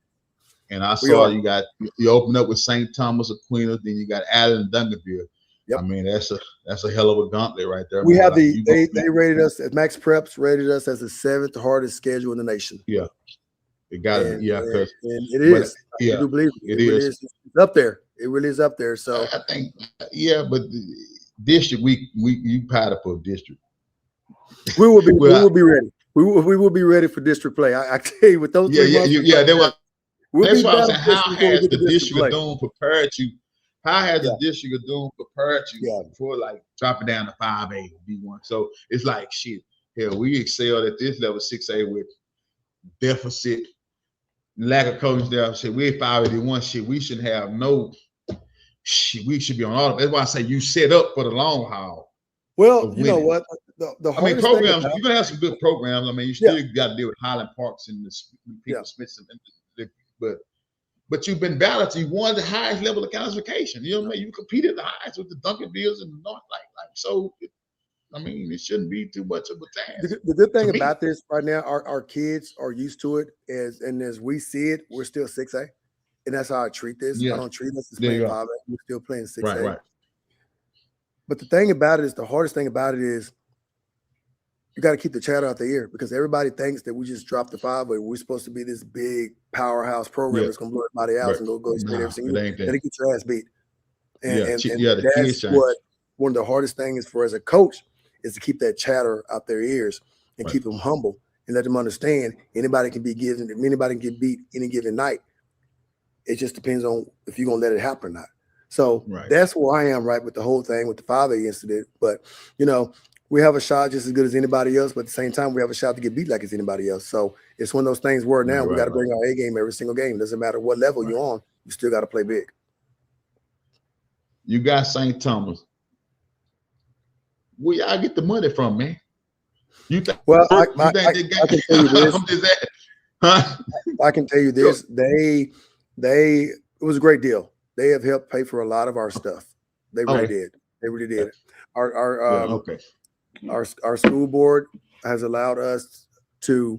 And I saw you open up with St. Thomas Aquinas, then you got Allen Duncanville. Yep. I mean, that's a hell of a gauntlet right there. We have they rated us at Max Preps, rated us as the 7th hardest schedule in the nation. Yeah. It got it. Yeah, and it is. I do believe it is. It's up there. It really is up there. So I think, but the district, you piled up for district. We will be ready. We will be ready for district play. I tell you, with those that's why I said, how has the district of Doom prepared you? How has the district of Doom prepared you for like dropping down to 5A D1? So it's like shit. Hell, we excelled at this level 6A with deficit, lack of coaching there. Shit, we're 5A D1. Shit, we should have no shit. We should be on all of it. That's why I say you set up for the long haul. Well, you know what? Programs. You're gonna have some good programs. I mean, you still got to deal with Highland Parks and the people Smiths but you've been balanced. You won the highest level of classification. You know what I mean? You competed the highest with the Duncanvilles and the North. So. I mean, it shouldn't be too much of a task. The good thing about this right now, our kids are used to it, as we see it, we're still 6A, and that's how I treat this. I don't treat us as playing 5A. We're still playing 6A. Right. But the thing about it is, the hardest thing about it is, you got to keep the chatter out their ear because everybody thinks that we just dropped the 5-way. We're supposed to be this big powerhouse program that's going to blow everybody out and go state every single year. Then get your ass beat. And that's what one of the hardest things for as a coach is to keep that chatter out their ears and keep them humble and let them understand anybody can get beat any given night. It just depends on if you're going to let it happen or not. So that's where I am with the whole thing with the 5-A incident. But, we have a shot just as good as anybody else, but at the same time, we have a shot to get beat like it's anybody else. So it's one of those things where now we got to bring our A game every single game. Doesn't matter what level you're on, you still got to play big. You got St. Thomas. Where y'all get the money from, man? I can tell you this. I can tell you this. It was a great deal. They have helped pay for a lot of our stuff. They really did. They really did. Our school board has allowed us to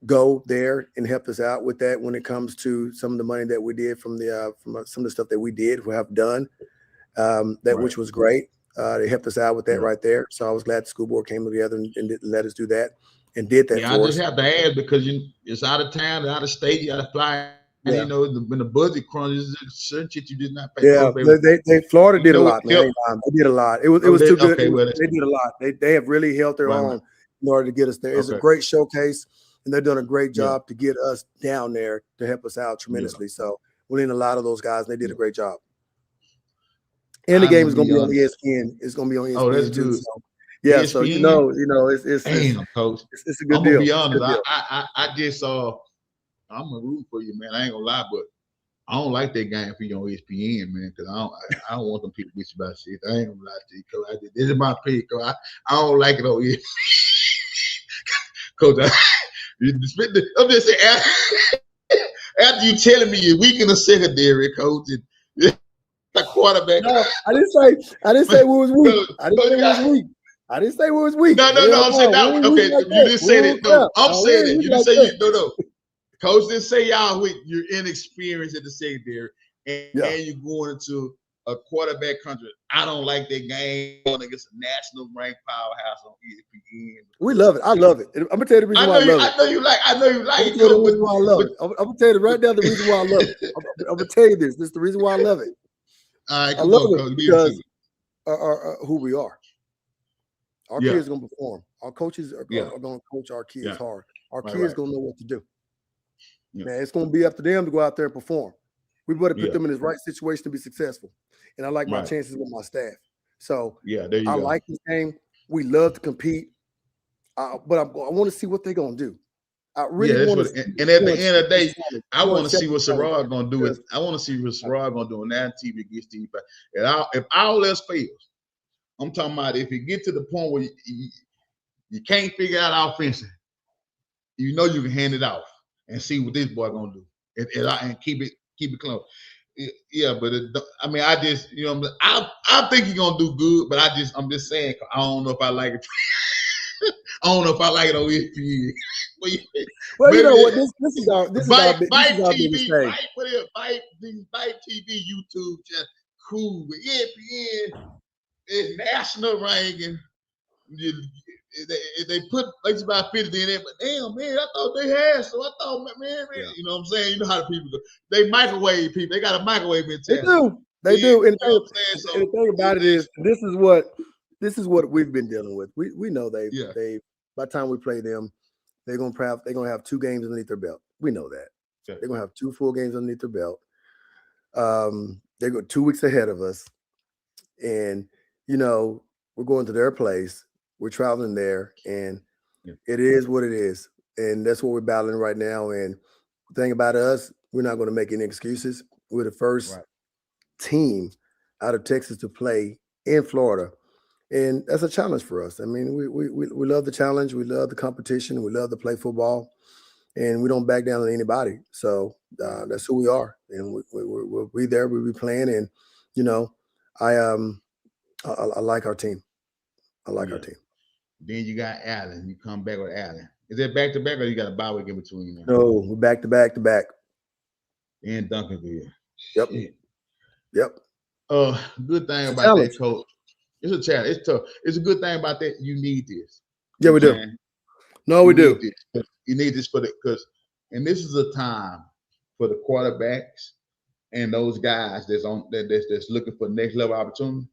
go there and help us out with that when it comes to some of the money that we did from some of the stuff that we have done, which was great. They helped us out with that right there. So I was glad the school board came together and let us do that and did that. I just have to add because it's out of town, out of state, you got to fly. And, when the budget crunches, certain shit you did not pay. Florida did a lot, man. They did a lot. It was too good. They did a lot. They have really held their own in order to get us there. It's a great showcase, and they're doing a great job to get us down there to help us out tremendously. So we're in a lot of those guys, and they did a great job. And the game is going to be on ESPN. It's going to be on ESPN. Oh, that's too. good. So, yeah, so it's damn, coach. It's a good I'm deal. Be honest. I just saw. I'm gonna root for you, man. I ain't gonna lie, but I don't like that game for you on ESPN, man, because I don't want them people bitch about shit. I ain't gonna lie to you, Coach. This is my pick, Coach. I don't like it on ESPN. Coach, I'm just saying, after you telling me you're weak in the secondary, Coach, and the quarterback. No, I didn't say we was weak. I didn't say we was weak. No, I'm saying that. Okay, you didn't say that. No, I'm saying it. You didn't say no. Coach didn't say y'all with your inexperience at the secondary and you're going into a quarterback country. I don't like that game going against a national ranked powerhouse on ESPN. We love it. I love it. I'm gonna tell you the reason why I love it. I know you like it. I'm gonna tell you right now the reason why I love it. I'm gonna tell you this. This is the reason why I love it. All right, I love it because who we are. Our kids are gonna perform. Our coaches are gonna coach our kids hard. Our kids gonna know what to do. Yeah. Man, it's going to be up to them to go out there and perform. We better put them in the right situation to be successful. And I like my chances with my staff. So I like this game. We love to compete, but I want to see what they're going to do. I really want to. And at the end of the day, I want to see what Sarah going to do. I want to see what Sarah going to do on that TV against Steve. If all else fails, I'm talking about if you get to the point where you can't figure out offensive, you know you can hand it off. And see what this boy gonna do, and keep it close. Yeah, but I just I think he's gonna do good, but I'm just saying I don't know if I like it. I don't know if I like it on ESPN. Well, you know what? This is our TV, Fight TV, YouTube, just cool. But ESPN is national ranking. They put like about 50 in there, but damn, man, I thought they had. So I thought, man, you know what I'm saying? You know how the people go. They microwave people. They got a microwave mentality. They do. And the thing about it is, this is what we've been dealing with. We know they by the time we play them, they're gonna have 2 games underneath their belt. We know that. They're gonna have 2 full games underneath their belt. They go 2 weeks ahead of us, and we're going to their place. We're traveling there, and it is what it is. And that's what we're battling right now. And the thing about us, we're not going to make any excuses. We're the first team out of Texas to play in Florida. And that's a challenge for us. I mean, we love the challenge. We love the competition. We love to play football. And we don't back down on anybody. So that's who we are. And we'll be there. We'll be playing. And, I like our team. I like our team. Then you got Allen. You come back with Allen. Is it back to back or you got a bye week in between? Now? No, we're back to back to back. In Duncanville. Yep. Shit. Yep. Good thing about that, Coach. It's a challenge. It's tough. It's a good thing about that. You need this. Yeah, we do. No, we do. You need this for the because, and this is a time for the quarterbacks and those guys that's looking for next level opportunity.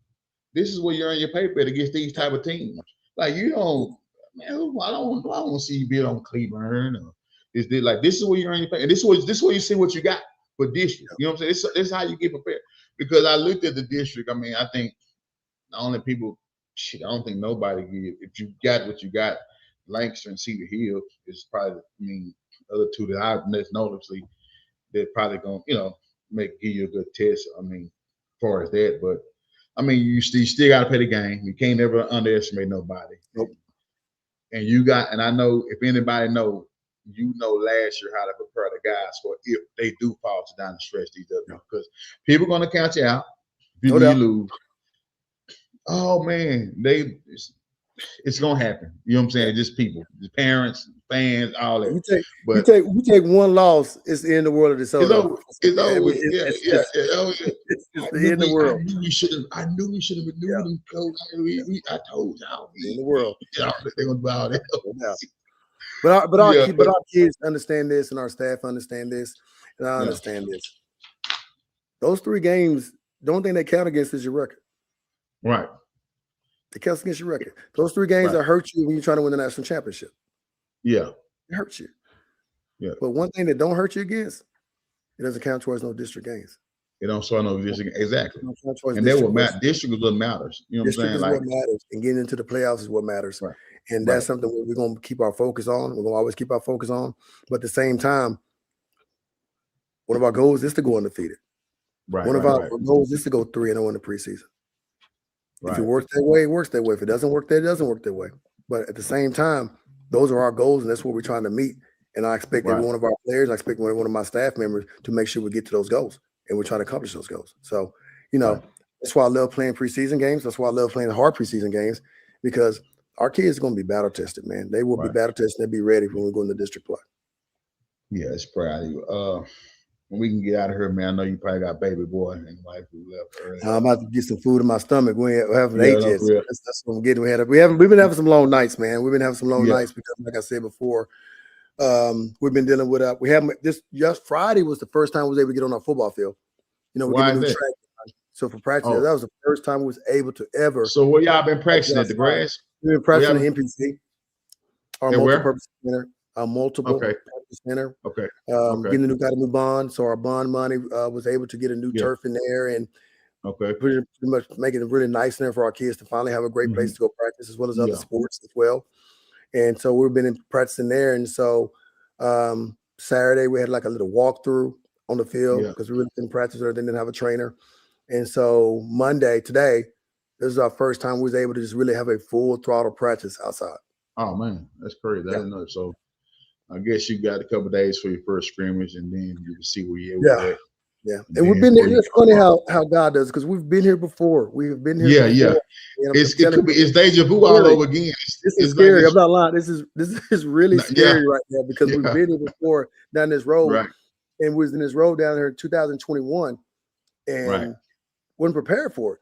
This is where you earn your paper against these type of teams. Like you don't, man. I don't want to see you beat on Cleveland. Or this is where you earn your paper, and this is where you see what you got for district. You know what I'm saying? This is how you get prepared. Because I looked at the district. I mean, I think the only people. Shit, I don't think nobody give. If you got what you got, Lancaster and Cedar Hill is probably. I mean, other two that I've noticeably, they're probably gonna give you a good test. I mean, as far as that, but. I mean, you still got to play the game. You can't ever underestimate nobody. Nope. And I know if anybody last year how to prepare the guys for if they do fall down the stretch these days. Because people are going to count you out. You lose. Oh, man, it's going to happen. You know what I'm saying? Just people, the parents, fans, all that. You take one loss, it's the end of the world of Desoto. It's over. It's the end of the world. I knew we should have renewed him, Coach. I told y'all. In the world. They're going to do all that. Yeah. But our kids understand this, and our staff understand this, and I understand this. Those 3 games, the only thing they count against is your record. Right. It counts against your record. Those 3 games that hurt you when you're trying to win the national championship. Yeah. It hurts you. Yeah. But one thing that don't hurt you against, it doesn't count towards no district games. It don't show no district. Exactly. And that will matter. District is what matters. You know what I'm saying? Is what matters. And getting into the playoffs is what matters. Right. And that's something we're going to keep our focus on. We're going to always keep our focus on. But at the same time, one of our goals is to go undefeated. Right. One of our goals is to go 3-0 in the preseason. Right. If it works that way, it works that way. If it doesn't work that, it doesn't work that way. But at the same time, those are our goals, and that's what we're trying to meet. And I expect every one of our players, I expect one of my staff members to make sure we get to those goals, and we're trying to accomplish those goals. So, that's why I love playing preseason games. That's why I love playing hard preseason games, because our kids are going to be battle tested, man. They will be battle tested. They'll be ready when we go into district play. Yeah, it's proud of you. When we can get out of here, man, I know you probably got baby boy and wife who left early. I'm about to get some food in my stomach. We haven't ate yet. So that's what I'm getting. We've been having some long nights, man. We've been having some long nights because, like I said before, we've been dealing with just Friday was the first time we was able to get on our football field. Why is that? So for practice, that was the first time we was able to ever. So where y'all been practicing at the grass? We've been practicing at MPC, our multi-purpose center. Purpose center. Okay. Getting a new bond. So our bond money was able to get a new turf in there and pretty much making it really nice in there for our kids to finally have a great place to go practice, as well as other sports as well. And so we've been practicing there. And so Saturday we had like a little walkthrough on the field because we really didn't practice or didn't have a trainer. And so Monday, today, this is our first time we was able to just really have a full throttle practice outside. Oh man, that's crazy. I didn't know. So I guess you got a couple of days for your first scrimmage, and then you can see where you're at. Yeah. And we've been there. It's funny how God does, because we've been here before. We've been here. Yeah. It's deja vu all over again. This is scary. I'm not lying. This is really scary right now, because we've been here before down this road, and we was in this road down here in 2021, and wasn't prepared for it.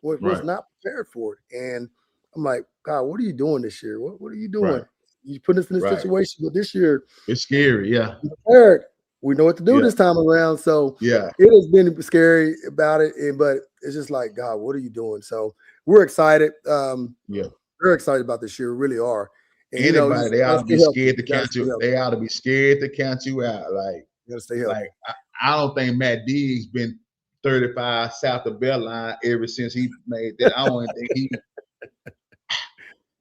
Was not prepared for it, and I'm like, God, what are you doing this year? What are you doing? Right. You put us in this situation, but this year it's scary. Yeah, prepared. We know what to do this time around. So it has been scary about it, but it's just like, God, what are you doing? So we're excited. We're excited about this year. We really are. And, anybody, they ought to be scared to count you. They ought to be scared to count you out. Like, you gotta stay healthy. Like I don't think Matt Diggs been 35 south of Belline ever since he made that. I don't think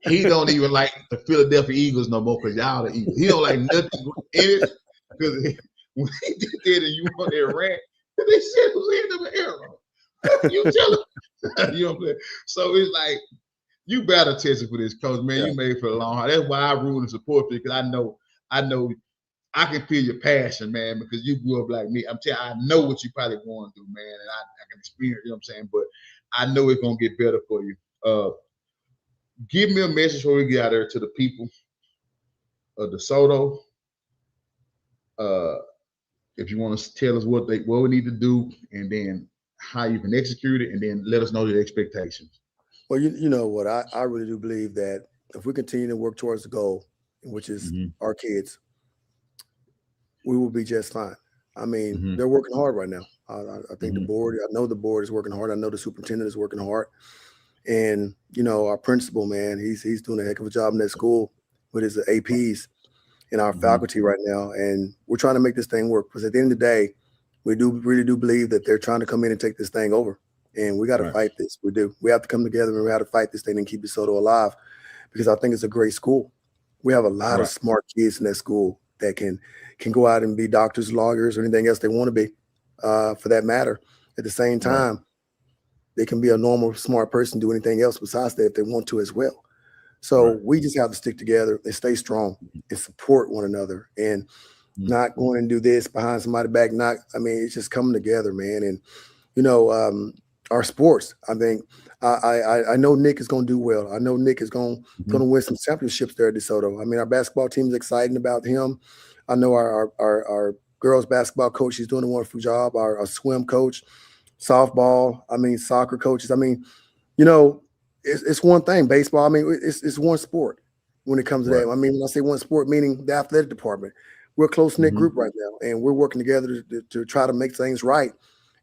he don't even like the Philadelphia Eagles no more, because y'all the Eagles. He don't like nothing in it, because when he did that and you on that rant, they said it was end of an era. You tell him. You know what I'm saying? So it's like, you better test it for this, coach, man. You made it for a long time. That's why I root and support you, because I know I can feel your passion, man, because you grew up like me. I'm telling you, I know what you probably going through, man, and I can experience, you know what I'm saying? But I know it's going to get better for you. Give me a message before we get out there to the people of DeSoto. If you want to tell us what we need to do, and then how you can execute it, and then let us know the expectations. Well, you know what, I really do believe that if we continue to work towards the goal, which is our kids, we will be just fine. I mean, they're working hard right now. I think the board, I know the board is working hard. I know the superintendent is working hard. And, you know, our principal, man, he's doing a heck of a job in that school with his APs and our faculty right now. And we're trying to make this thing work, because at the end of the day, we really do believe that they're trying to come in and take this thing over. And we got to fight this. We do. We have to come together and we have to fight this thing and keep DeSoto alive, because I think it's a great school. We have a lot of smart kids in that school that can go out and be doctors, lawyers, or anything else they want to be, for that matter. At the same time, they can be a normal, smart person, do anything else besides that if they want to as well. So we just have to stick together and stay strong and support one another, and not going and do this behind somebody's back. It's just coming together, man. And, you know, our sports, I think, I know Nick is going to do well. I know Nick is going to win some championships there at DeSoto. I mean, our basketball team is excited about him. I know our girls basketball coach, he's doing a wonderful job. Our swim coach, softball, soccer coaches. You know, it's one thing, baseball. It's one sport when it comes to that. When I say one sport, meaning the athletic department. We're a close-knit group right now, and we're working together to try to make things right,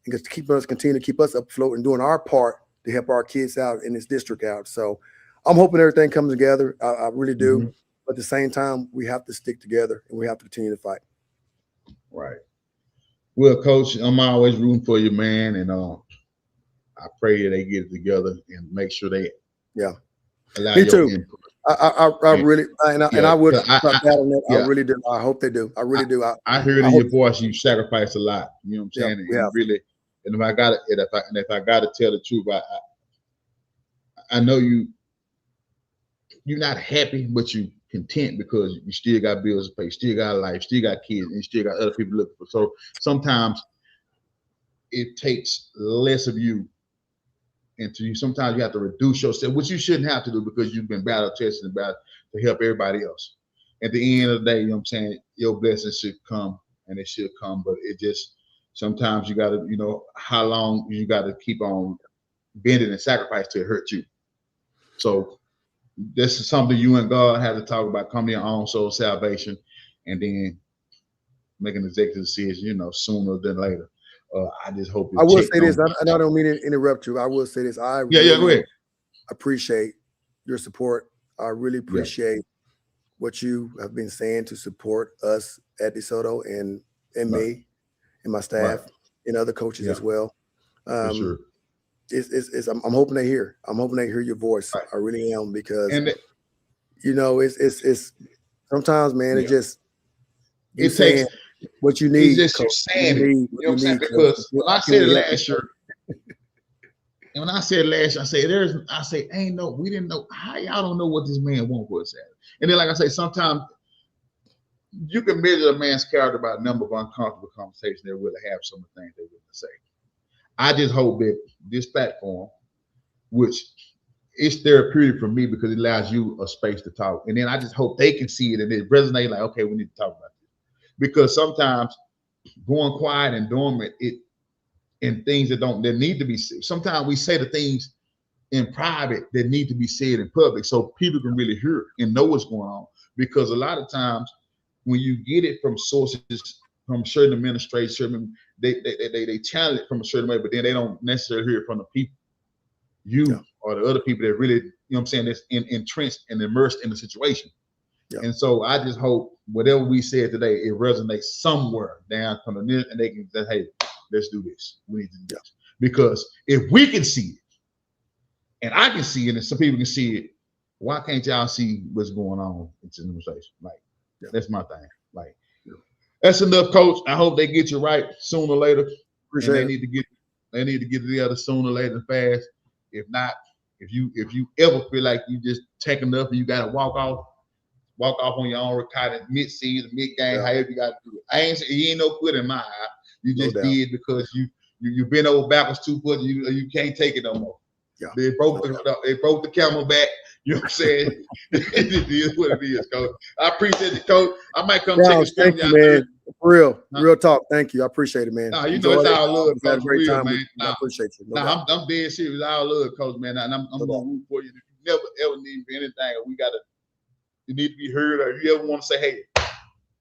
and just continue to keep us afloat and doing our part to help our kids out in this district out. So I'm hoping everything comes together. I really do. But at the same time, we have to stick together and we have to continue to fight. Right. Well, Coach, I'm always rooting for you, man. And I pray they get it together and make sure they allow Me too. Input. I really, and I would stop that on that. I really do. I hope they do. I really do. I heard in your voice you sacrifice a lot. You know what I'm saying? And really, and if I got to tell the truth, I know you're not happy, but you content because you still got bills to pay, still got a life, still got kids, and still got other people looking for. So sometimes it takes less of you, and sometimes you have to reduce yourself, which you shouldn't have to do because you've been battle tested and battle to help everybody else. At the end of the day, you know what I'm saying, your blessings should come, and it should come, but it just sometimes you got to, you know, how long you got to keep on bending and sacrifice to hurt you. So this is something you and God have to talk about, come to your own soul salvation, and then make an executive decision, you know, sooner than later. I just hope. I will say this, and I don't mean to interrupt you. I will say this. I really go ahead. Appreciate your support. I really appreciate what you have been saying to support us at DeSoto and me and my staff and other coaches as well. For sure. I'm hoping they hear. I'm hoping they hear your voice. I really am, because you know, it's sometimes, man, it takes what you need. It's just you saying it. You know what I'm saying? Because when I said it last year, and when I said last year, I say we didn't know how y'all don't know what this man wants for us. And then, like I say, sometimes you can measure a man's character by a number of uncomfortable conversations they're willing to have, some of the things they're willing to say. I just hope that this platform, which is therapeutic for me because it allows you a space to talk, and then I just hope they can see it and it resonate, like, okay, we need to talk about this. Because sometimes going quiet and dormant, and things that need to be said. Sometimes we say the things in private that need to be said in public, so people can really hear it and know what's going on. Because a lot of times when you get it from sources, from certain administration, they channel it from a certain way, but then they don't necessarily hear it from the people, or the other people that really, you know what I'm saying, that's entrenched and immersed in the situation. And so I just hope whatever we said today, it resonates somewhere down from the near, and they can say, hey, let's do this. We need to do this. Because if we can see it, and I can see it, and some people can see it, why can't y'all see what's going on in the administration? Like, that's my thing. Like, that's enough, Coach. I hope they get you right sooner or later. Appreciate they need to get it together sooner or later fast. If not, if you ever feel like you just take enough and you gotta walk off on your own, kind of mid-season, mid-game, however you gotta do it. You ain't no good in my eye. You just did because you been over backwards too much. You can't take it no more. They broke the camel back. You know what I'm saying? It is what it is, Coach. I appreciate it, Coach. I might come take a step down. Man. Real talk. Thank you. I appreciate it, man. Nah, you know it's all love, Coach. Had a great time, man. I appreciate you. I'm dead serious. It's all love, Coach, man. And I'm gonna root for you. never ever need anything, or you need to be heard, or you ever want to say, hey,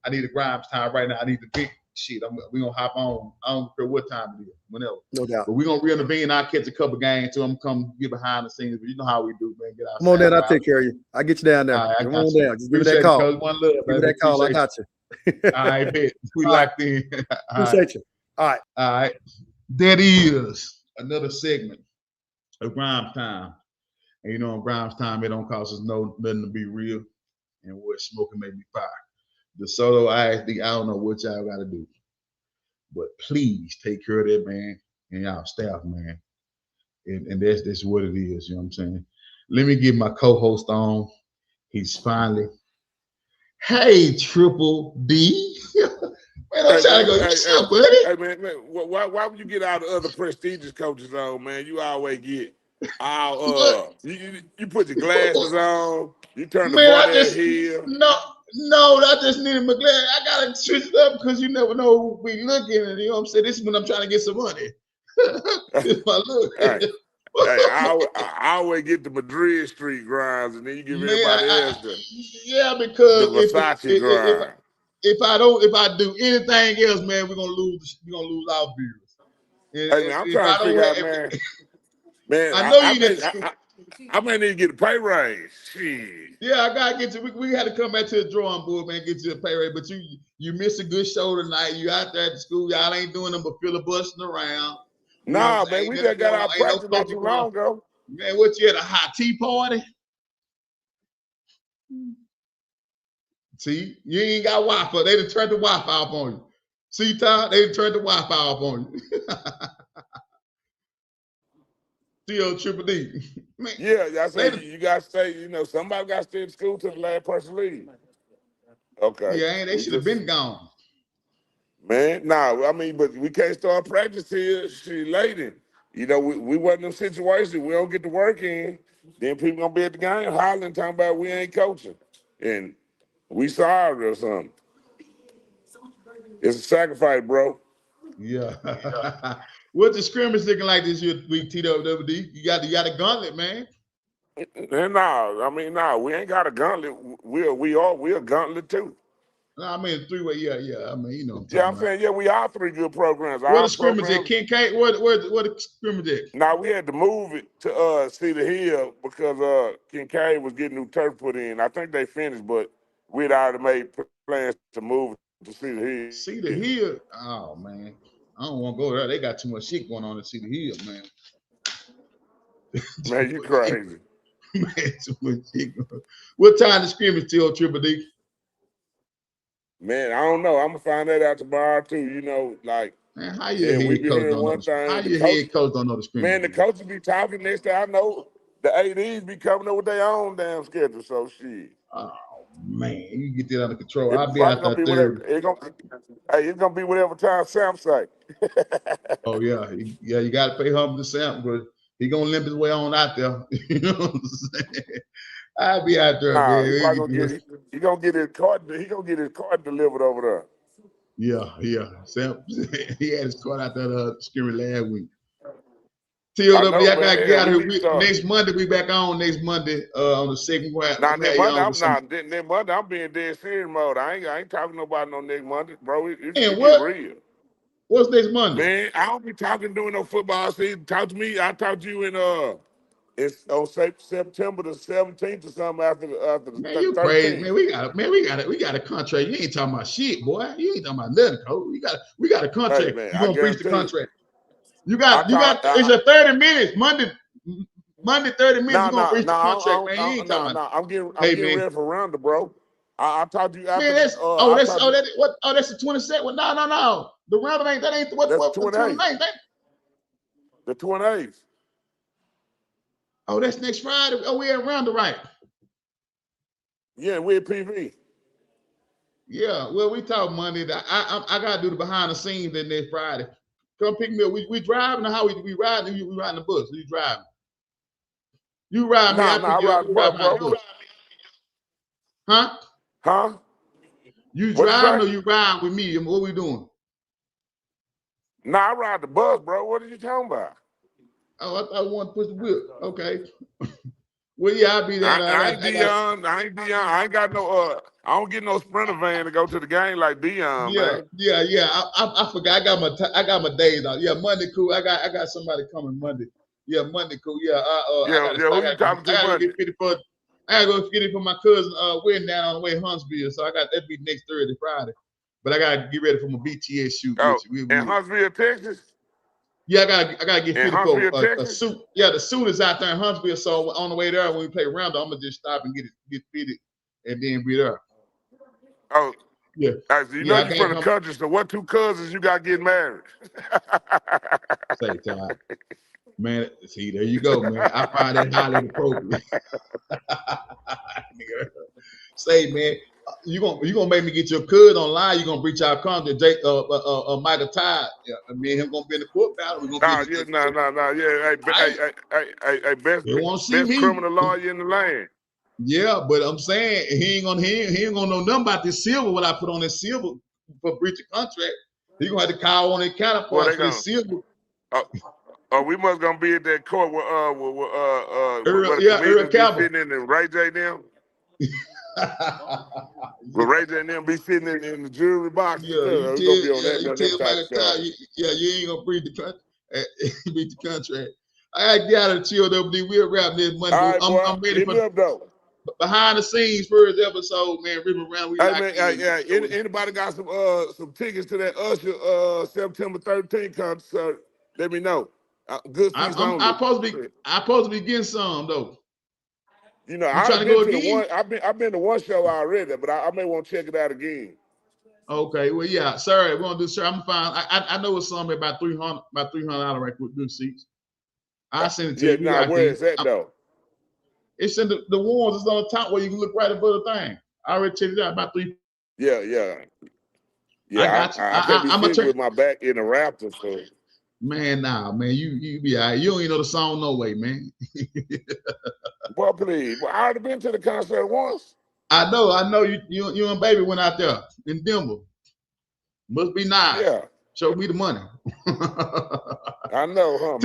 I need a Grimes time right now. I need to think shit. We gonna hop on. I don't care what time it is, whenever. No doubt. But we gonna reintervene. I'll catch a couple games so I'm come get behind the scenes. But you know how we do, man. Get out. Come on down, I'll take care of you. I'll get you down there. Right, Come on down. Just give me that call. Give me that call. I got you. All right, bet. We locked in. Appreciate you. All right. All right. That is another segment of Grimes Time. And you know, in Grimes Time, it don't cost us nothing to be real. And what smoking make me fire. Desoto ISD, I don't know what y'all got to do. But please take care of that man and y'all staff, man. And that's what it is, you know what I'm saying? Let me get my co-host on. He's finally, hey, Triple D. Man, I'm trying to go, what's up, buddy? Hey, man, why would you get all the other prestigious coaches on, man? You always get all, you put your glasses on, you turn the ball here. No, I just needed my glasses. I got to switch it up because you never know who we looking at. You know what I'm saying? This is when I'm trying to get some money. This is my look. Hey, I always get the Madrid Street Grimes, and then you give everybody else because the Versace Grimes. If I do anything else, man, we're gonna lose our viewers. Hey, man, I'm trying to figure out, man. I may need to get a pay raise. Shit. Yeah, I gotta get you. We had to come back to the drawing board, man. Get you a pay raise, but you missed a good show tonight. You out there at the school, y'all ain't doing them but filibustering around. Nah, man, we just got our practice not too long ago. Man, what you at a hot tea party? See, you ain't got Wi-Fi. They done turned the Wi-Fi off on you. See, Todd, they done turned the Wi-Fi off on you. Still Triple D. Man, yeah, y'all say you got to stay, you know, somebody got to stay in school till the last person leave. Okay. Yeah, they should have been gone. Man, nah, I mean, but we can't start practice here. She late. You know, we wasn't in them situations. We don't get to work in. Then people gonna be at the game hollering, talking about we ain't coaching. And we sorry or something. It's a sacrifice, bro. Yeah. What's the scrimmage looking like this year, week, TWWD? You got a gauntlet, man. No, we ain't got a gauntlet. We're a gauntlet too. No, I mean three-way, yeah. I mean, you know. I'm saying, yeah, we are three good programs. Where the scrimmage at? Kincaid? Where the scrimmage at? Now we had to move it to Cedar Hill because Kincaid was getting new turf put in. I think they finished, but we'd already made plans to move it to Cedar Hill. Cedar Hill? Oh man. I don't want to go there. They got too much shit going on in Cedar Hill, man. Man, you crazy. Man, too much shit going on. What time the scrimmage till, Triple D? Man, I don't know. I'm gonna find that out tomorrow too. You know, like, man, how your head coach don't know the scrimmage? Man, the coaches be talking next thing I know, the ADs be coming up with their own damn schedule. So shit. Oh man, you get that under control. I'll be out there Thursday. It's gonna be whatever time Sam say. Oh yeah, you got to pay humble to Sam, but he gonna limp his way on out there. You know what I'm saying? I'll be out there, man. He gonna get his card. He gonna get his card delivered over there. Yeah. Sam, he had his card out there scrimmage last week. TOW, I gotta get out of here. Next Monday, we back on next Monday on the second round. Next Monday, I'm being dead serious mode. I ain't talking nobody no next Monday, bro. It's real. What's next Monday? Man, I don't be talking during no football season. Talk to me. I talk to you in it's on September the 17th or something after the man, you 13th. Crazy, man. We got a contract. You ain't talking about shit, boy. You ain't talking about nothing, coach. We got a contract. Hey, man, you gonna breach the contract. You got it's a 30 minutes. Monday 30 minutes, you're gonna breach the contract, man. You ain't talking about. I'm getting ready for Rounder, bro. I'll talk to you after. Man, that's the 22nd. Well, no. The Rounder ain't what the 29th. The 28th. Oh, that's next Friday. Oh, we at Rounder, right? Yeah, we're at PV. Yeah, well, we talk Monday. I gotta do the behind the scenes that next Friday. Come pick me up. We driving or how we riding? We riding the bus. You driving? You ride me? I ride the bus, bro. Huh? You driving or you riding with me? What we doing? I ride the bus, bro. What are you talking about? Oh, I want to push the whip. Okay. Well, yeah, I'll be there. I ain't Dion. I ain't Dion. I ain't got no. I don't get no Sprinter van to go to the game like Dion, man. Yeah. I forgot. I got my days out. Yeah, Monday cool. I got somebody coming Monday. Yeah, Monday cool. Yeah, I Who you talking to Monday? I gotta go get it for my cousin wedding down on the way to Huntsville. So I got that be next Thursday, Friday. But I gotta get ready for my BTS shoot. In Huntsville, Texas. Yeah, I gotta get fitted for a Texas? suit. Yeah, the suit is out there in Huntsville. So on the way there, when we play round, I'm gonna just stop and get fitted and then be there. Oh, yeah. So you know you're from the country. So what 2 cousins you got getting married? Say, Todd. Man, see, there you go, man. I find that highly appropriate. Say, man, you gonna make me get your cousin online. You gonna breach our contract, Michael Todd. Yeah, me and him gonna be in the court battle. We gonna Hey, best criminal lawyer in the land. Yeah, but I'm saying he ain't gonna know nothing about this silver. What I put on this silver for breach of contract, he gonna have to call on their counterparts for this silver. We must gonna be at that court with Earl Campbell sitting in the Ray J them. Will Ray J and them be sitting in the jury box? Yeah, you tell Michael Todd, you ain't gonna breach the contract. Breach the contract. I got to chill though. We'll wrap this Monday. All right, boy. I'm ready for me up, though. Behind the scenes first episode, man. Ripping around. Anybody got some tickets to that Usher September 13th concert? Let me know. Good seats only. I'm supposed to be getting some though. You know, I've been to one show already, but I may want to check it out again. Okay, well, yeah, sorry, we're gonna do. Sir, I'm fine. I know it's something about $300 right with good seats. I send it to you. Now where is that though? It's in the ones. It's on the top where you can look right above the thing. I already checked it out. About 3. Yeah. I got you. I'm gonna with my back in the Raptors. So. Man, nah, man, you be all right. You don't even know the song no way, man. Boy, please. Well, I already been to the concert once. I know. You and baby went out there in Denver. Must be nice. Yeah. Show me the money. I know, huh?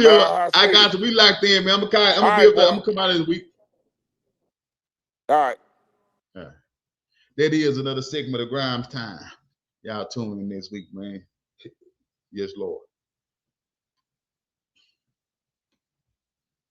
I got to be locked in, man. I'm gonna come out this week. All right. That is another segment of Grimes Time. Y'all tune in next week, man. Yes, Lord.